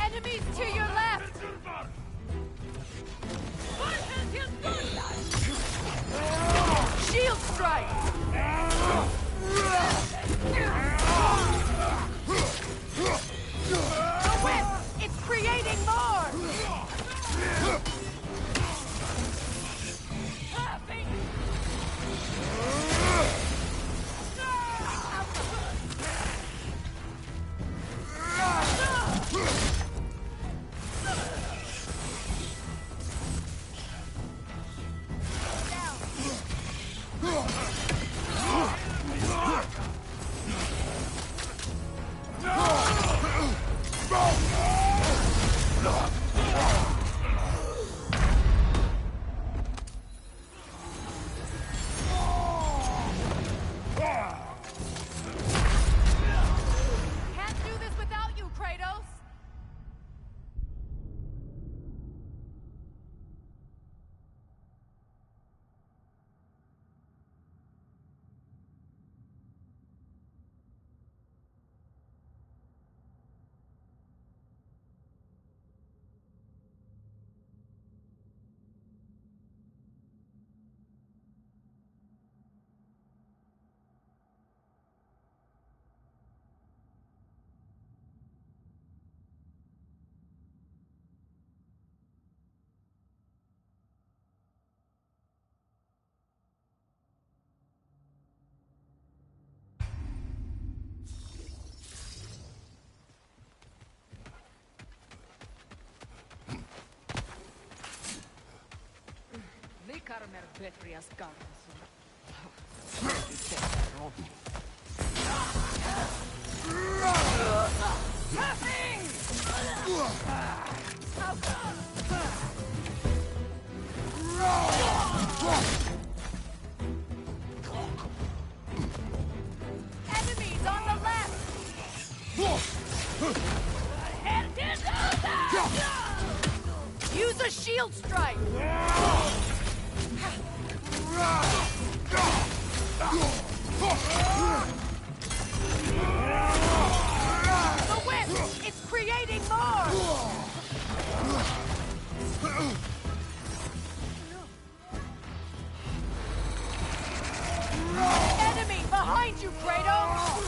Enemies to your left! Shield strike! The whip! It's creating more! Enemies on the left! Use a shield strike! The whip! It's creating more! Enemy behind you, Kratos!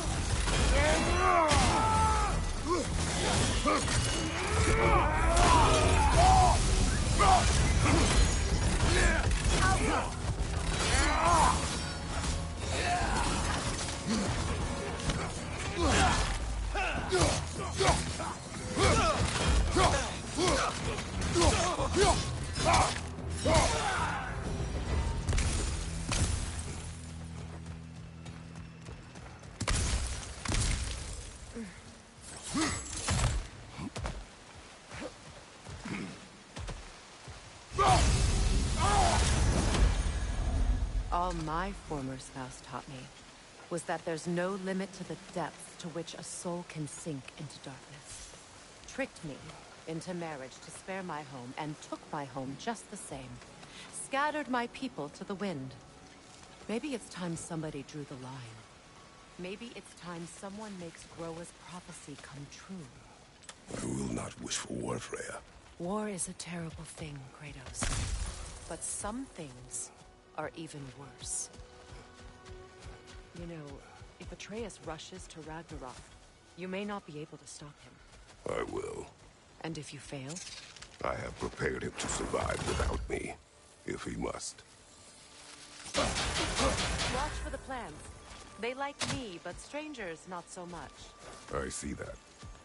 All my former spouse taught me was that there's no limit to the depths to which a soul can sink into darkness. Tricked me into marriage to spare my home and took my home just the same. Scattered my people to the wind. Maybe it's time somebody drew the line. Maybe it's time someone makes Groa's prophecy come true. I will not wish for war, Freya. War is a terrible thing, Kratos. But some things are even worse. You know, if Atreus rushes to Ragnarok, you may not be able to stop him. I will. And if you fail? I have prepared him to survive without me, if he must. Watch for the plants. They like me, but strangers not so much. I see that.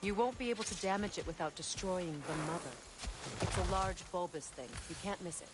You won't be able to damage it without destroying the mother. It's a large bulbous thing. You can't miss it.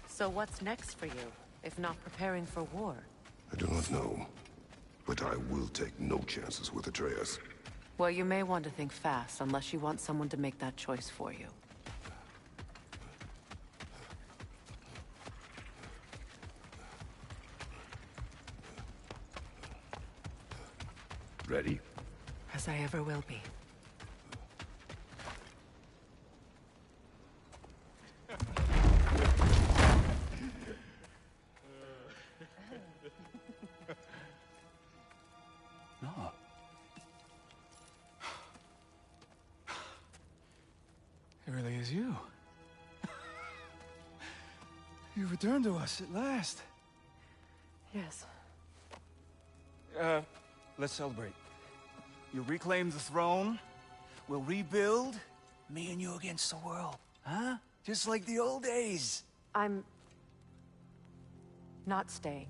So what's next for you, if not preparing for war? I do not know, but I will take no chances with Atreus. Well, you may want to think fast, unless you want someone to make that choice for you. Ready? As I ever will be. No. It really is you. You returned to us at last. Yes. Let's celebrate. You reclaim the throne. We'll rebuild. Me and you against the world. Huh? Just like the old days. I'm... not staying.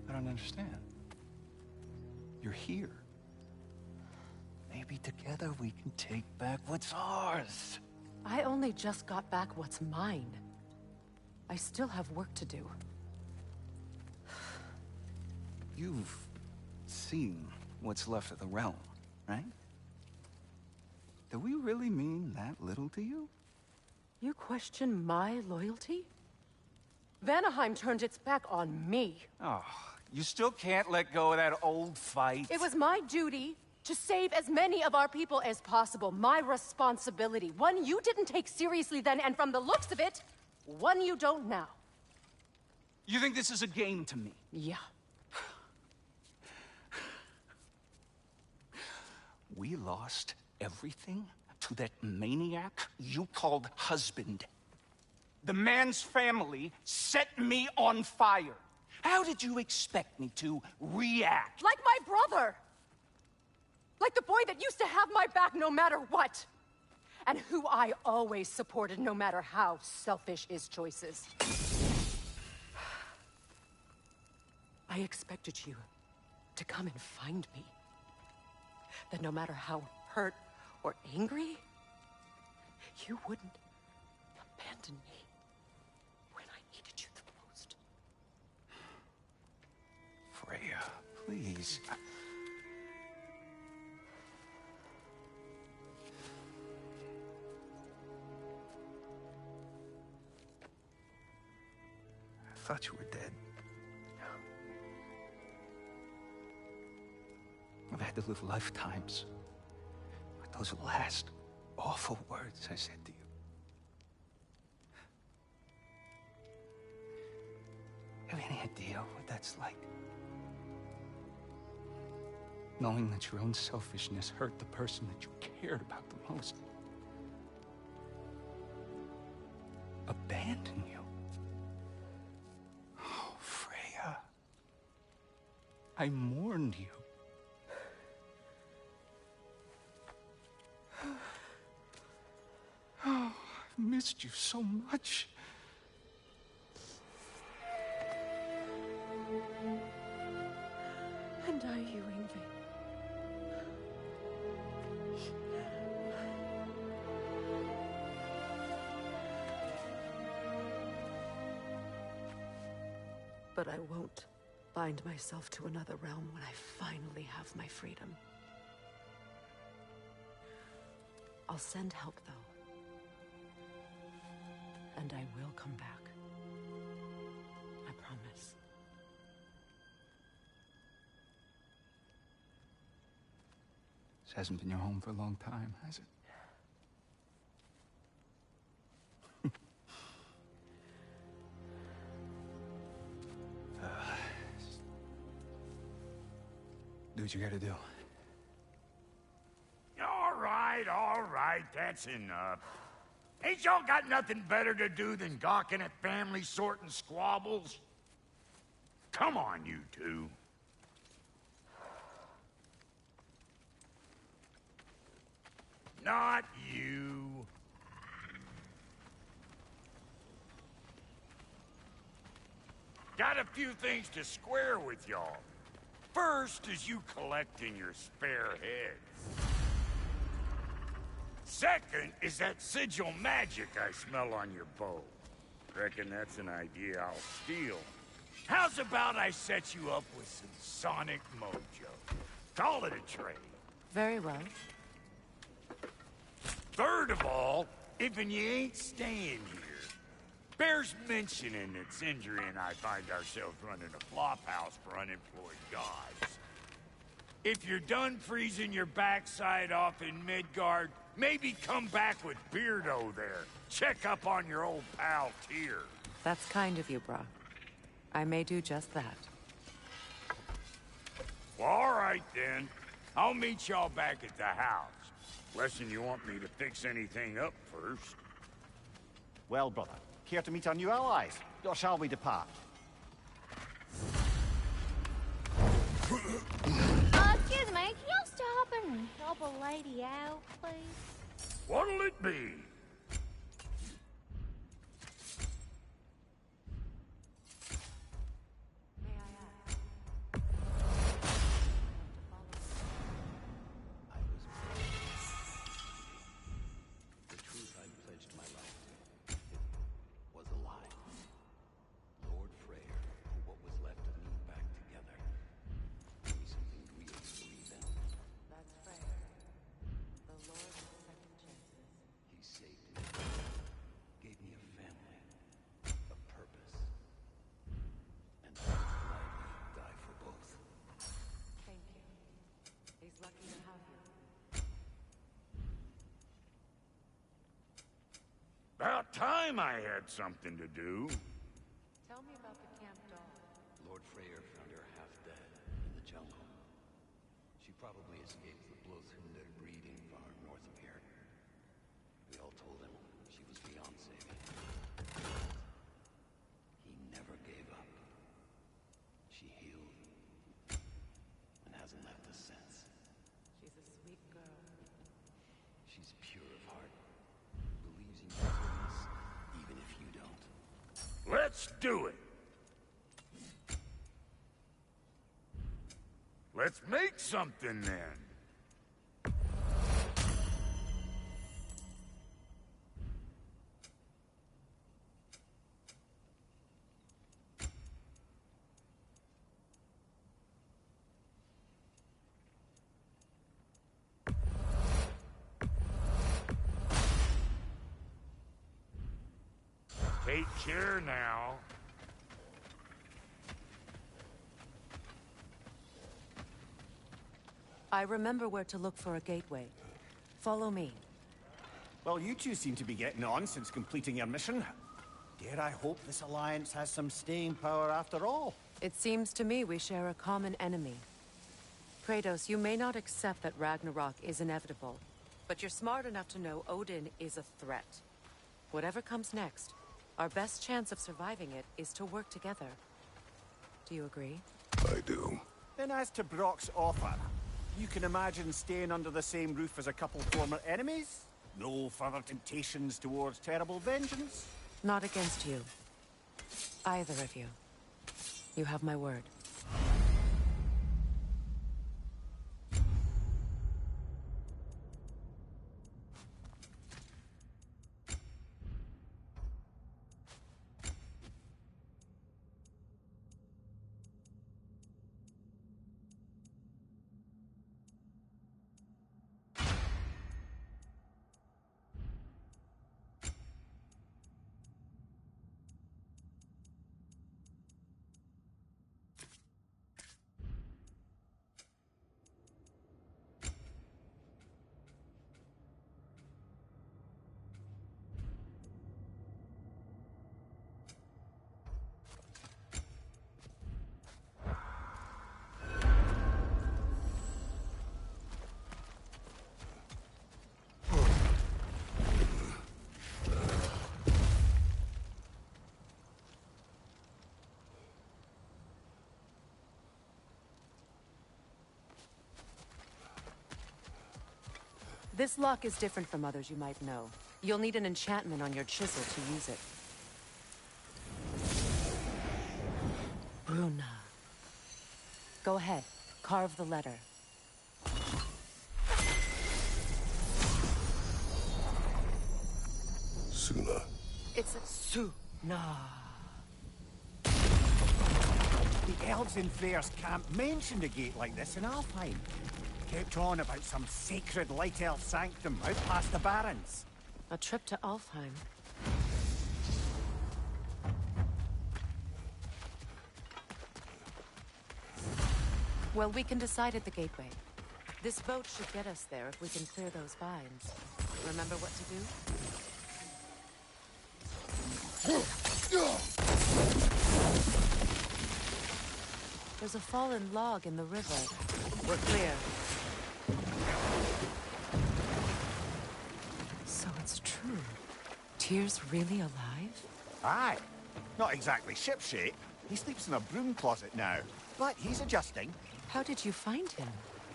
I don't understand. You're here. Maybe together we can take back what's ours. I only just got back what's mine. I still have work to do. You've seen what's left of the realm, right? Do we really mean that little to you? You question my loyalty? Vanaheim turned its back on me. Oh, you still can't let go of that old fight? It was my duty to save as many of our people as possible. My responsibility. One you didn't take seriously then, and from the looks of it, one you don't now. You think this is a game to me? Yeah. We lost everything to that maniac you called husband. The man's family set me on fire. How did you expect me to react? Like my brother! Like the boy that used to have my back no matter what! And who I always supported no matter how selfish his choices. I expected you to come and find me. That no matter how hurt or angry, you wouldn't abandon me when I needed you the most. Freya, please. I thought you were dead. I've had to live lifetimes with those last awful words I said to you. Have any idea what that's like? Knowing that your own selfishness hurt the person that you cared about the most. Abandon you. Oh, Freya. I mourned you. Oh, I've missed you so much. And are you, Ingvi? But I won't bind myself to another realm when I finally have my freedom. I'll send help, though. And I will come back. I promise. This hasn't been your home for a long time, has it? Do what you gotta do. All right, that's enough. Ain't y'all got nothing better to do than gawking at family sorting squabbles? Come on, you two. Not you. Got a few things to square with y'all. First is you collecting your spare heads. Second is that sigil magic I smell on your bow. Reckon that's an idea I'll steal. How's about I set you up with some sonic mojo? Call it a trade. Very well. Third of all, if you ain't staying here, bears mentioning that Sindri and I find ourselves running a flop house for unemployed gods. If you're done freezing your backside off in Midgard, maybe come back with Beardo there. Check up on your old pal Tyr. That's kind of you, Brock. I may do just that. Well, all right then. I'll meet y'all back at the house. Lesson you want me to fix anything up first. Well, brother, care to meet our new allies? Or shall we depart? Excuse me, can y'all stop and help a lady out, please? What'll it be? The truth I'd pledged my life to was a lie. Lord Freya put what was left of me back together. Give me something real to believe in. That's Freya, the Lord of Second Chances. He saved time I had something to do. Tell me about the camp dog. Lord Freyr found her half dead in the jungle. She probably escaped the Blothhunder breeding farm north of here. We all told him she was beyond saving. He never gave up. She healed and hasn't left us since. She's a sweet girl. She's pure of heart. Believes in your goodness, even if you don't. Let's do it. Let's make something then. Take care now. I remember where to look for a gateway. Follow me. Well, you two seem to be getting on since completing your mission. Dare I hope this alliance has some staying power after all? It seems to me we share a common enemy. Kratos, you may not accept that Ragnarok is inevitable, but you're smart enough to know Odin is a threat. Whatever comes next, our best chance of surviving it is to work together. Do you agree? I do. Then as to Brock's offer, you can imagine staying under the same roof as a couple former enemies? No further temptations towards terrible vengeance? Not against you. Either of you. You have my word. This lock is different from others you might know. You'll need an enchantment on your chisel to use it. Bruna. Go ahead. Carve the letter. Suna. It's a Suna. The elves in Freyr's camp mentioned a gate like this in Alfheim. Kept on about some sacred light elf sanctum out past the Barrens. A trip to Alfheim. Well, we can decide at the gateway. This boat should get us there if we can clear those vines. Remember what to do? There's a fallen log in the river. We're clear. So it's true. Tyr's really alive? Aye. Not exactly shipshape. He sleeps in a broom closet now. But he's adjusting. How did you find him?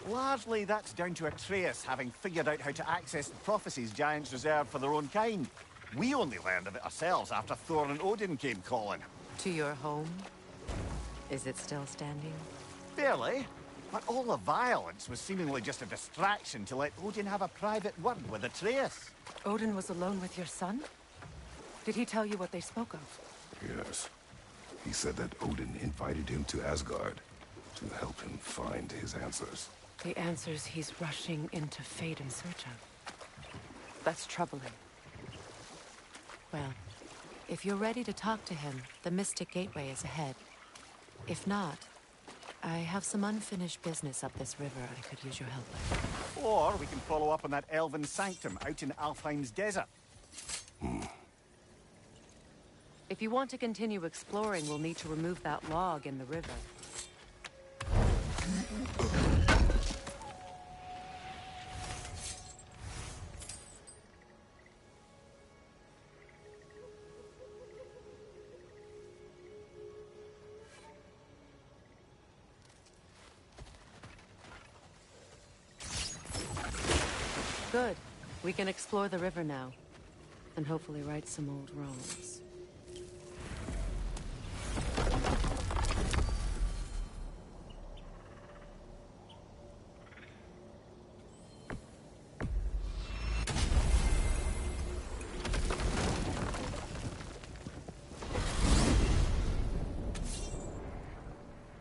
Largely that's down to Atreus having figured out how to access the prophecies giants reserve for their own kind. We only learned of it ourselves after Thor and Odin came calling. To your home? Is it still standing? Barely. But all the violence was seemingly just a distraction to let Odin have a private word with Atreus. Odin was alone with your son? Did he tell you what they spoke of? Yes. He said that Odin invited him to Asgard to help him find his answers. The answers he's rushing into fate in search of. That's troubling. Well, if you're ready to talk to him, the Mystic Gateway is ahead. If not, I have some unfinished business up this river I could use your help with. Or we can follow up on that elven sanctum out in Alfheim's desert. If you want to continue exploring, we'll need to remove that log in the river. Good. We can explore the river now. And hopefully right some old wrongs.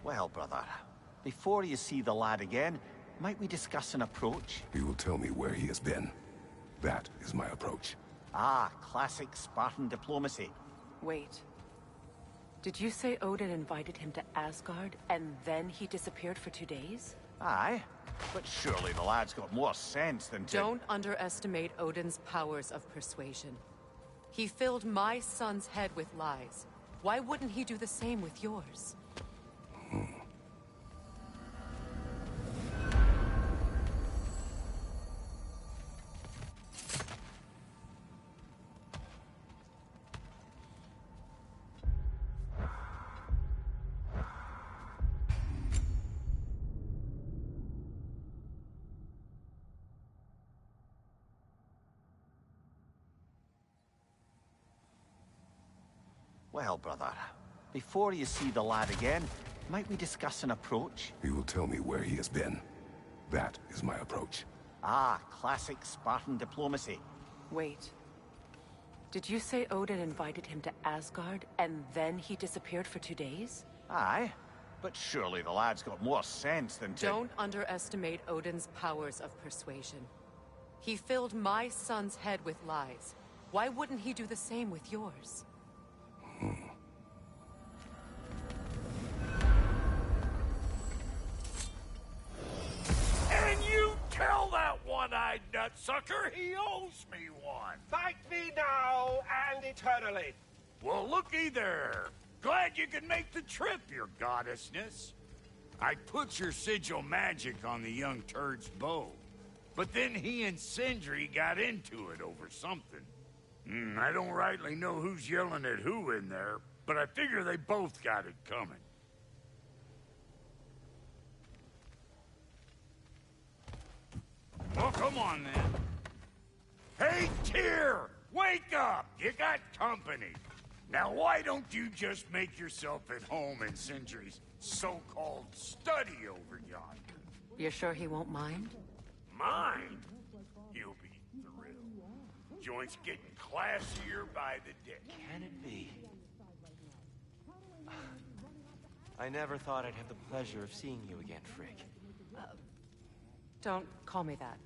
Well, brother, before you see the lad again, might we discuss an approach? He will tell me where he has been. That is my approach. Ah, classic Spartan diplomacy. Wait. Did you say Odin invited him to Asgard, and then he disappeared for 2 days? Aye, but surely the lad's got more sense than to... Don't underestimate Odin's powers of persuasion. He filled my son's head with lies. Why wouldn't he do the same with yours? Well, brother, before you see the lad again, might we discuss an approach? He will tell me where he has been. That is my approach. Ah, classic Spartan diplomacy. Wait. Did you say Odin invited him to Asgard, and then he disappeared for 2 days? Aye, but surely the lad's got more sense than to... Don't underestimate Odin's powers of persuasion. He filled my son's head with lies. Why wouldn't he do the same with yours? And you tell that one-eyed nutsucker he owes me one. Fight me now and eternally. Well, looky there. Glad you could make the trip, your goddessness. I put your sigil magic on the young turd's bow. But then he and Sindri got into it over something. I don't rightly know who's yelling at who in there, but I figure they both got it coming. Well, come on then. Hey, Tyr! Wake up! You got company. Now, why don't you just make yourself at home in Sindri's so-called study over yonder? You're sure he won't mind? Mind? He'll be thrilled. Joint's getting classier by the day. Can it be? I never thought I'd have the pleasure of seeing you again, Frigg. Don't call me that.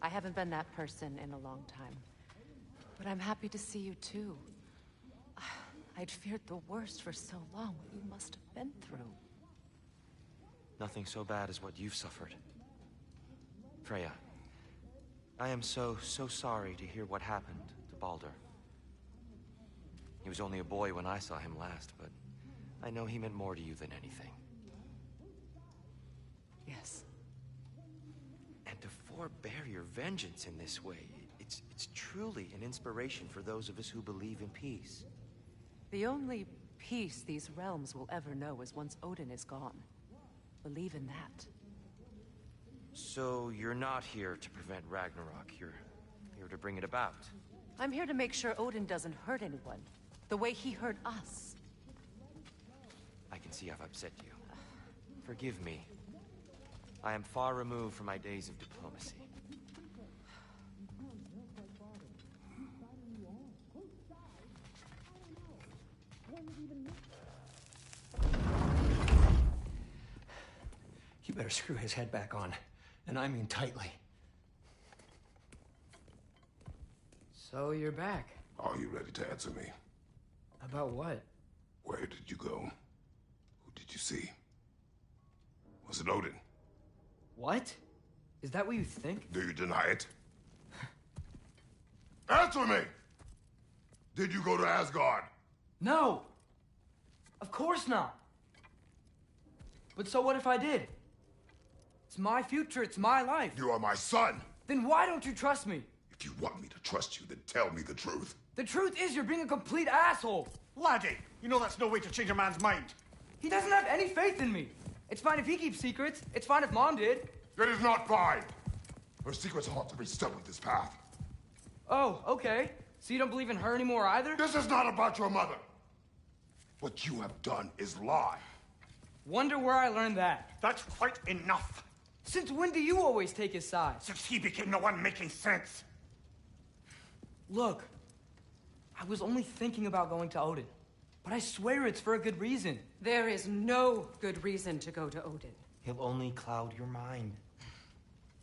I haven't been that person in a long time. But I'm happy to see you too. I'd feared the worst for so long, what you must have been through. Nothing so bad as what you've suffered. Freya, I am so sorry to hear what happened to Baldur. He was only a boy when I saw him last, but I know he meant more to you than anything. Yes. And to forbear your vengeance in this way, it's truly an inspiration for those of us who believe in peace. The only peace these realms will ever know is once Odin is gone. Believe in that. So you're not here to prevent Ragnarok, you're here to bring it about. I'm here to make sure Odin doesn't hurt anyone, the way he hurt us. I can see I've upset you. Forgive me. I am far removed from my days of diplomacy. You better screw his head back on. And I mean tightly. So you're back. Are you ready to answer me? About what? Where did you go? Who did you see? Was it Odin? What? Is that what you think? Do you deny it? Answer me! Did you go to Asgard? No! Of course not! But so what if I did? It's my future, it's my life. You are my son! Then why don't you trust me? If you want me to trust you, then tell me the truth. The truth is you're being a complete asshole! Laddie, you know that's no way to change a man's mind. He doesn't have any faith in me. It's fine if he keeps secrets. It's fine if Mom did. It is not fine. Her secrets ought to be stuck with this path. Oh, okay. So you don't believe in her anymore either? This is not about your mother. What you have done is lie. Wonder where I learned that. That's quite enough. Since when do you always take his side? Since he became the one making sense. Look, I was only thinking about going to Odin. But I swear it's for a good reason. There is no good reason to go to Odin. He'll only cloud your mind.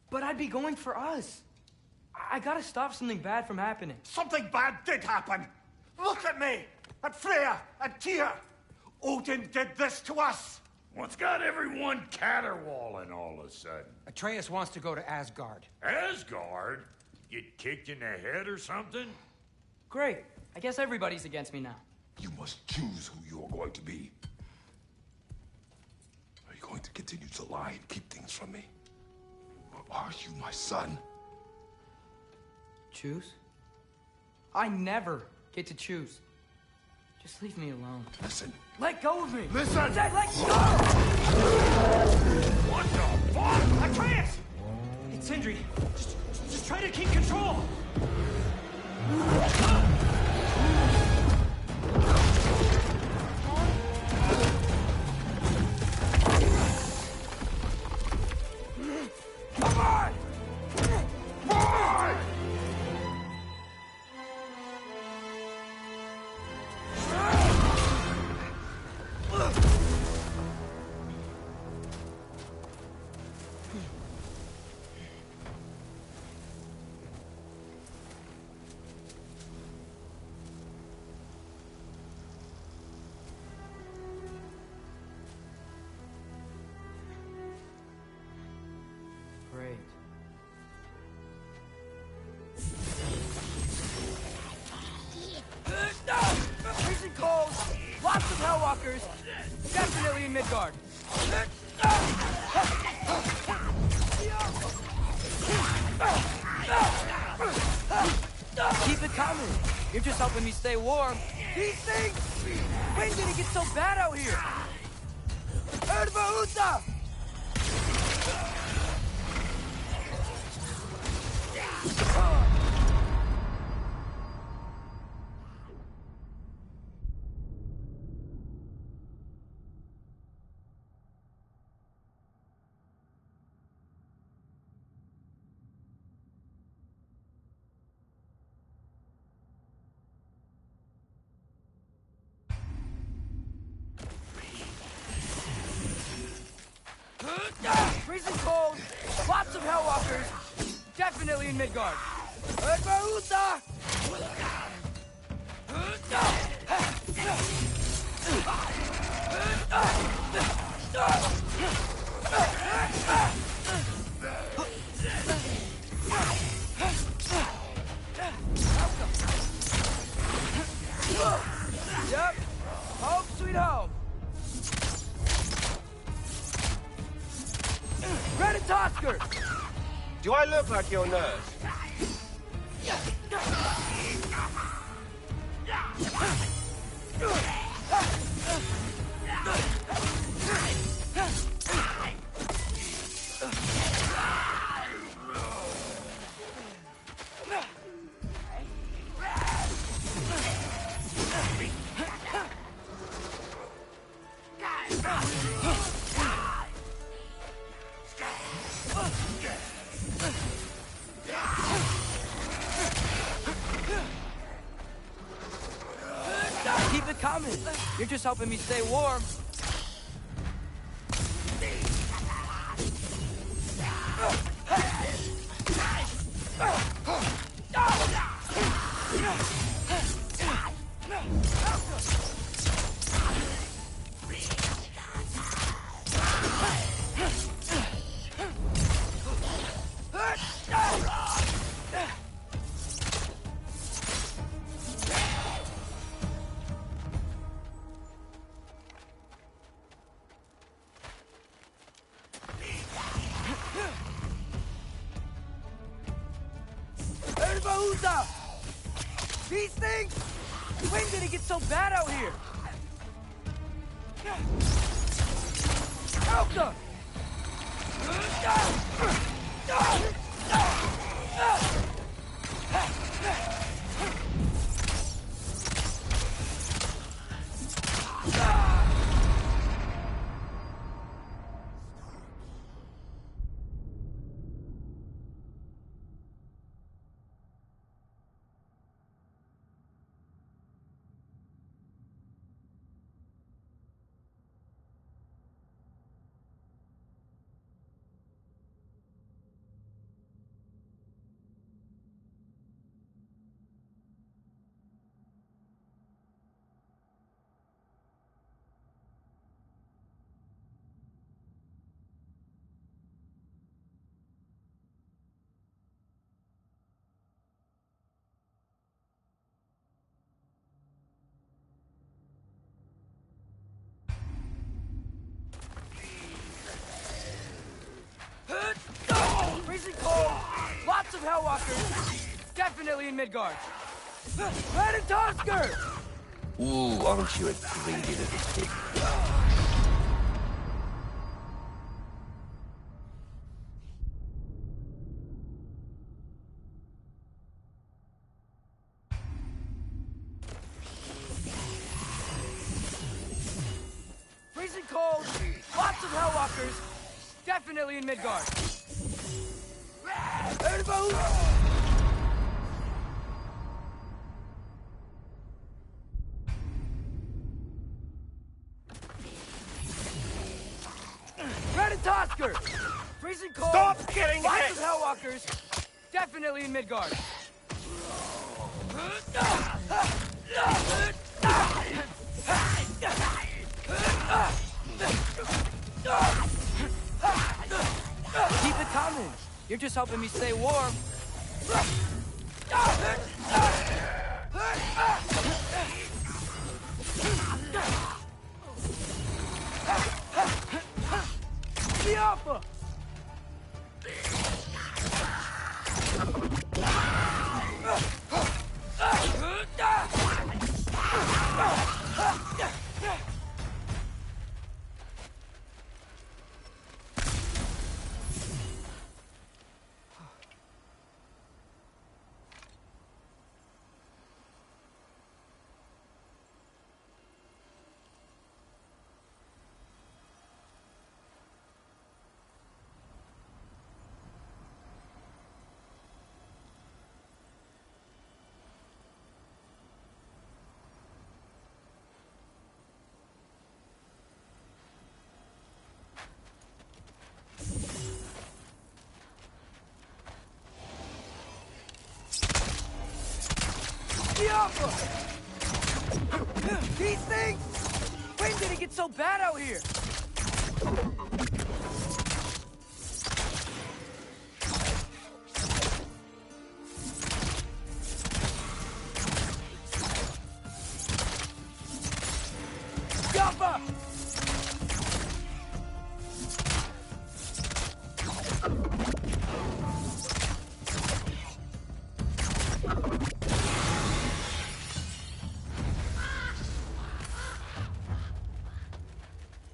But I'd be going for us. I gotta stop something bad from happening. Something bad did happen. Look at me, at Freya, and Tyr. Odin did this to us. What's got everyone caterwauling all of a sudden? Atreus wants to go to Asgard. Asgard? Get kicked in the head or something? Great. I guess everybody's against me now. You must choose who you are going to be. Are you going to continue to lie and keep things from me? Or are you my son? Choose? I never get to choose. Just leave me alone. Listen. Let go of me! Listen! I said let go! What the fuck? Atreus! It's Sindri. Just try to keep control! Come on! Boy! Great. Freezing cold, lots of Hellwalkers, definitely in Midgard. Keep it coming. You're just helping me stay warm. These things! When did it get so bad out here? Erva Uta! Freezing cold, lots of Hellwalkers, definitely in Midgard. Erbaruta! Yep, home sweet home. Red and Tosker! Do I look like your nurse? Keep it coming. You're just helping me stay warm. Puta! These things? When did it get so bad out here? Alta! Freezing cold! Lots of Hellwalkers! Definitely in Midgard! Red and Tusker! Ooh, aren't you a greedy little pig? Freezing cold! Lots of Hellwalkers! Definitely in Midgard! Red and Tusker! Freezing cold! Stop getting Lots hit! of Hellwalkers! Definitely in Midgard! Keep it coming! You're just helping me stay warm. The Alpha! These things? When did it get so bad out here? Jumper!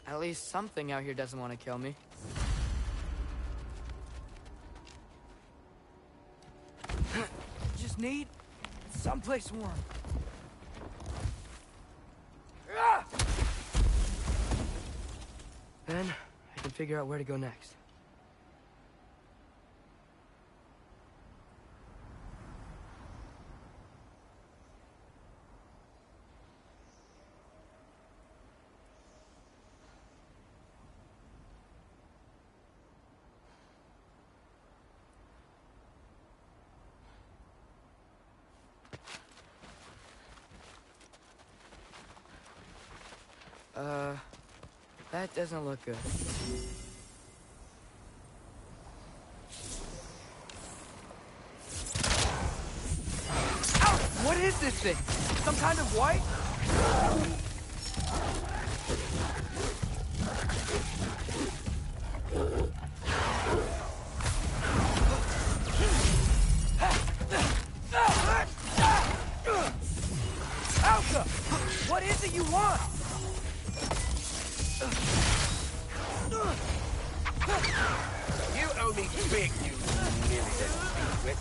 At least something out here doesn't want to kill me. Just need someplace warm. Then I can figure out where to go next. That doesn't look good. Ow! What is this thing? Some kind of white? you want? You owe me big, you militant secret.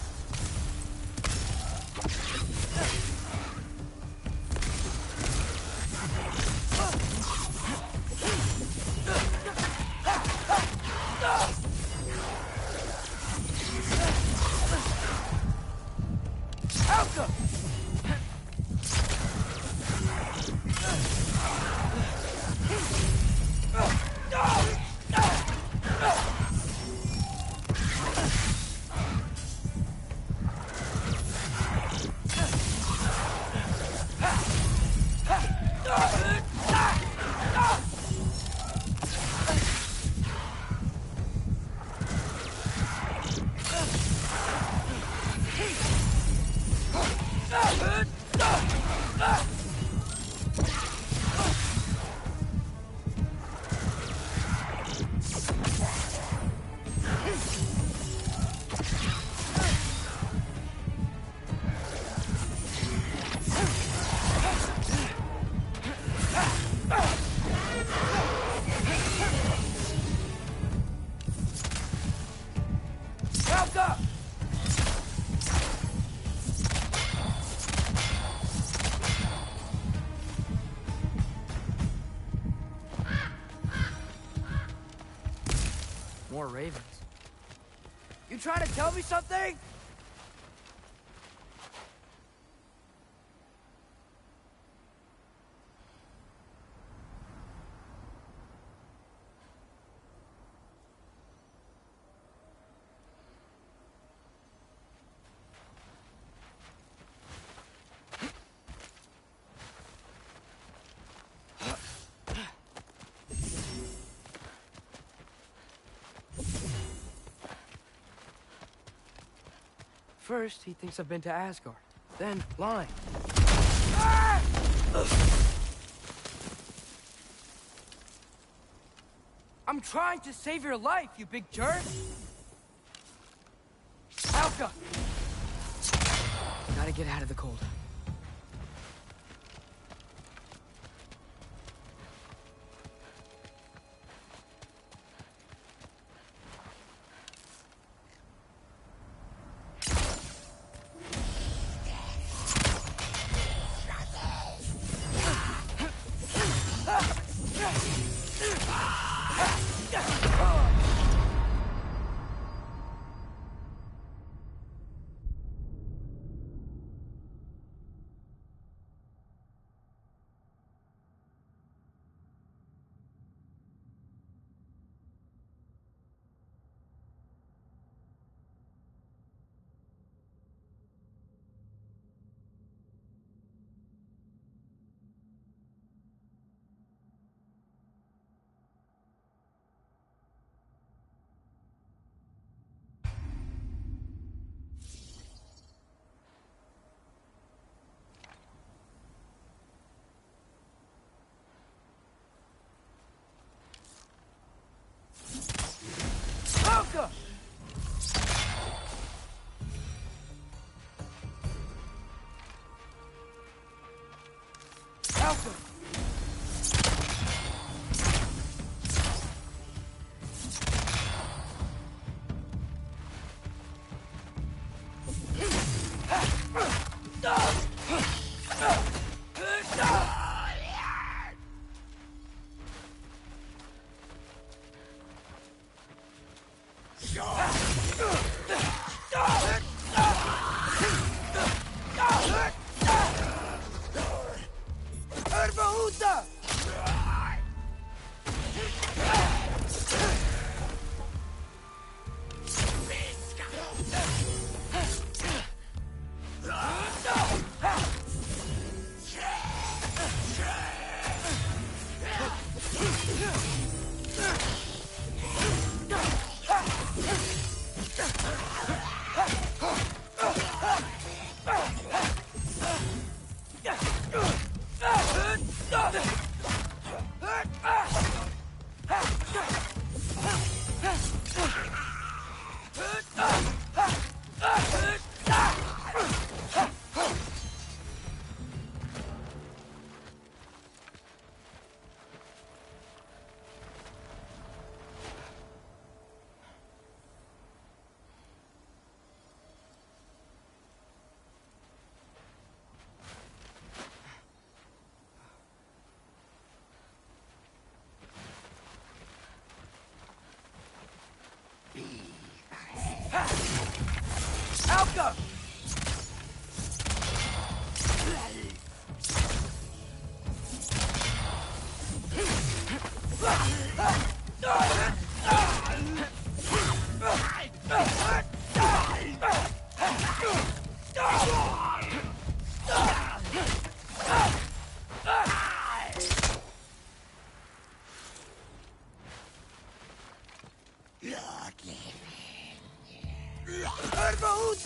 More ravens. You trying to tell me something? First, he thinks I've been to Asgard. Then, lying. Ah! I'm trying to save your life, you big jerk! Alka! Gotta get out of the cold.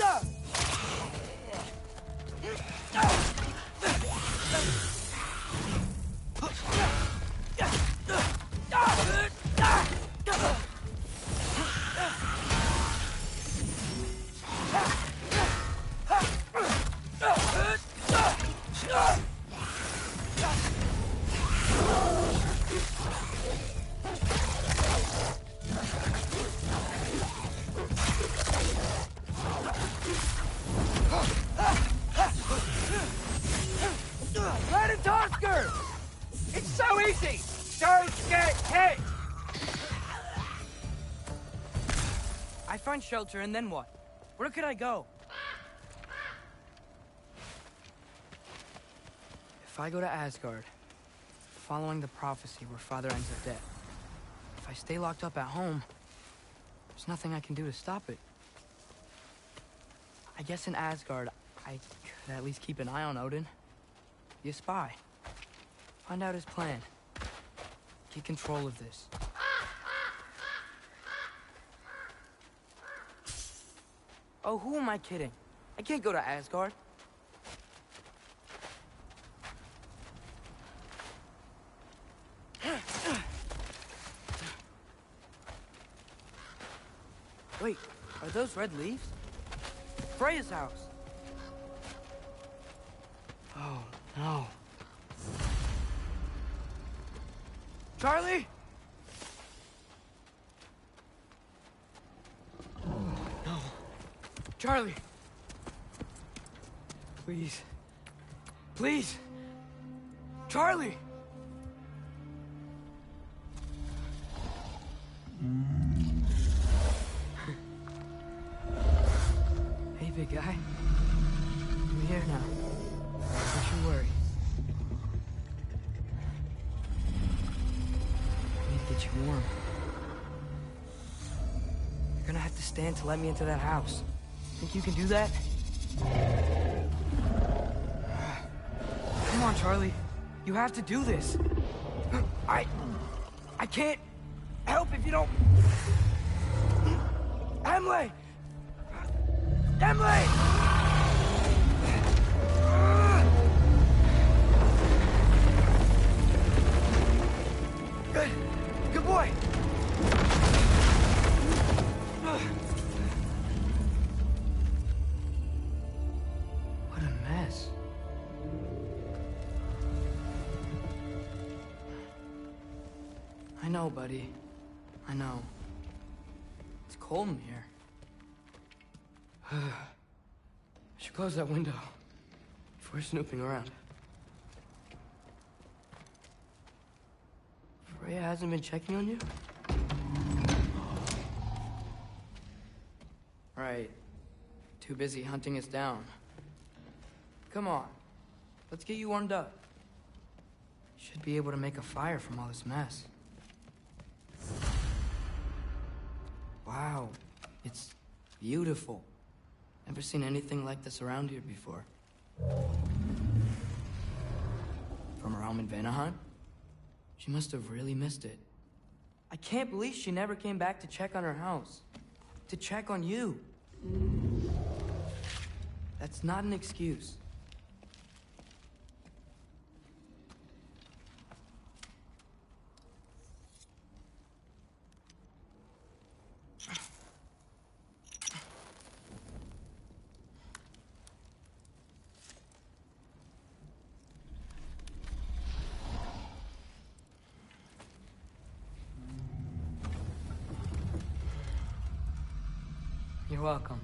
Elsa! Let it Oscar! It's so easy! Don't get hit! I find shelter and then what? Where could I go? If I go to Asgard, following the prophecy where Father ends up dead, if I stay locked up at home, there's nothing I can do to stop it. I guess in Asgard, I could at least keep an eye on Odin. Be a spy. Find out his plan. Get control of this. Oh, who am I kidding? I can't go to Asgard. Wait, are those red leaves? Freya's house. Oh, no. Charlie? No. Charlie. Please. Please. Charlie! Hey, big guy. I'm here now. Don't you worry. I need to get you warm. You're gonna have to stand to let me into that house. Think you can do that? Come on, Charlie. You have to do this. I can't help if you don't... Emily! Emily! Good. Good boy. What a mess. I know, buddy. I know. It's cold in here. I should close that window before snooping around. Freya hasn't been checking on you? Right. Too busy hunting us down. Come on. Let's get you warmed up. Should be able to make a fire from all this mess. Wow. It's beautiful. Never seen anything like this around here before. From her home in Vanaheim? She must have really missed it. I can't believe she never came back to check on her house. To check on you. That's not an excuse. You're welcome.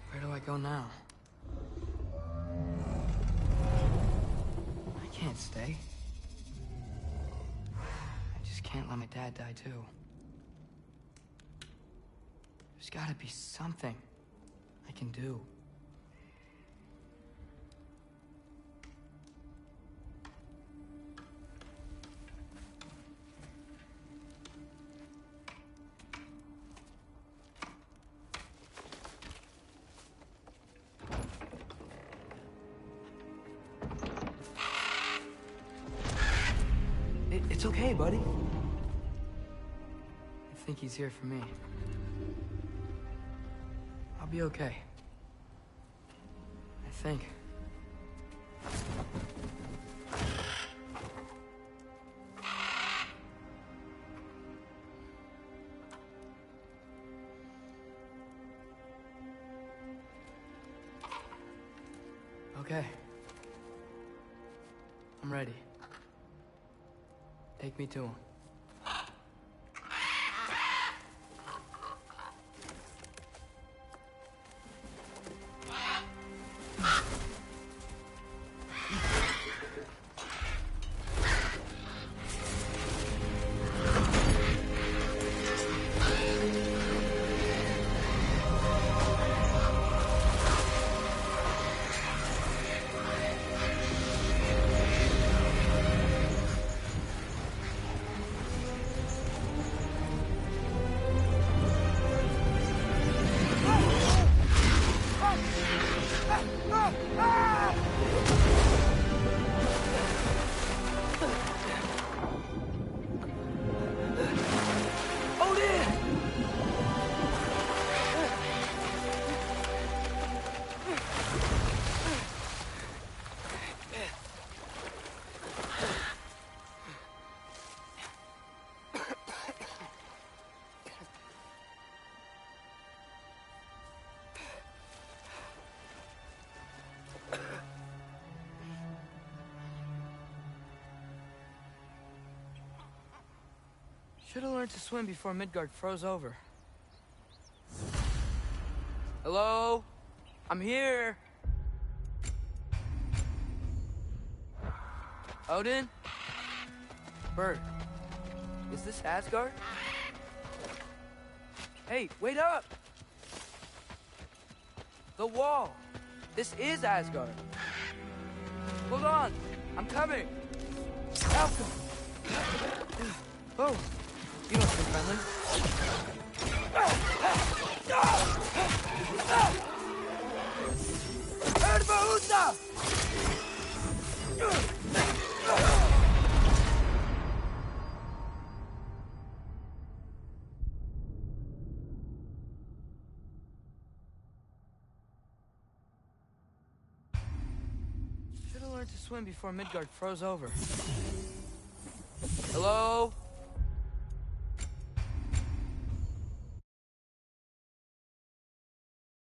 Where do I go now? I can't stay. I just can't let my dad die too. There's gotta be something I can do. It's okay, buddy. think he's here for me. I'll be okay. I think. Okay. I'm ready. Take me to him. Should have learned to swim before Midgard froze over. Hello? I'm here. Odin? Bird. Is this Asgard? Hey, wait up! The wall! This is Asgard! Hold on! I'm coming! Malcolm! Oh! You don't seem friendly. Erbaúta! Should have learned to swim before Midgard froze over.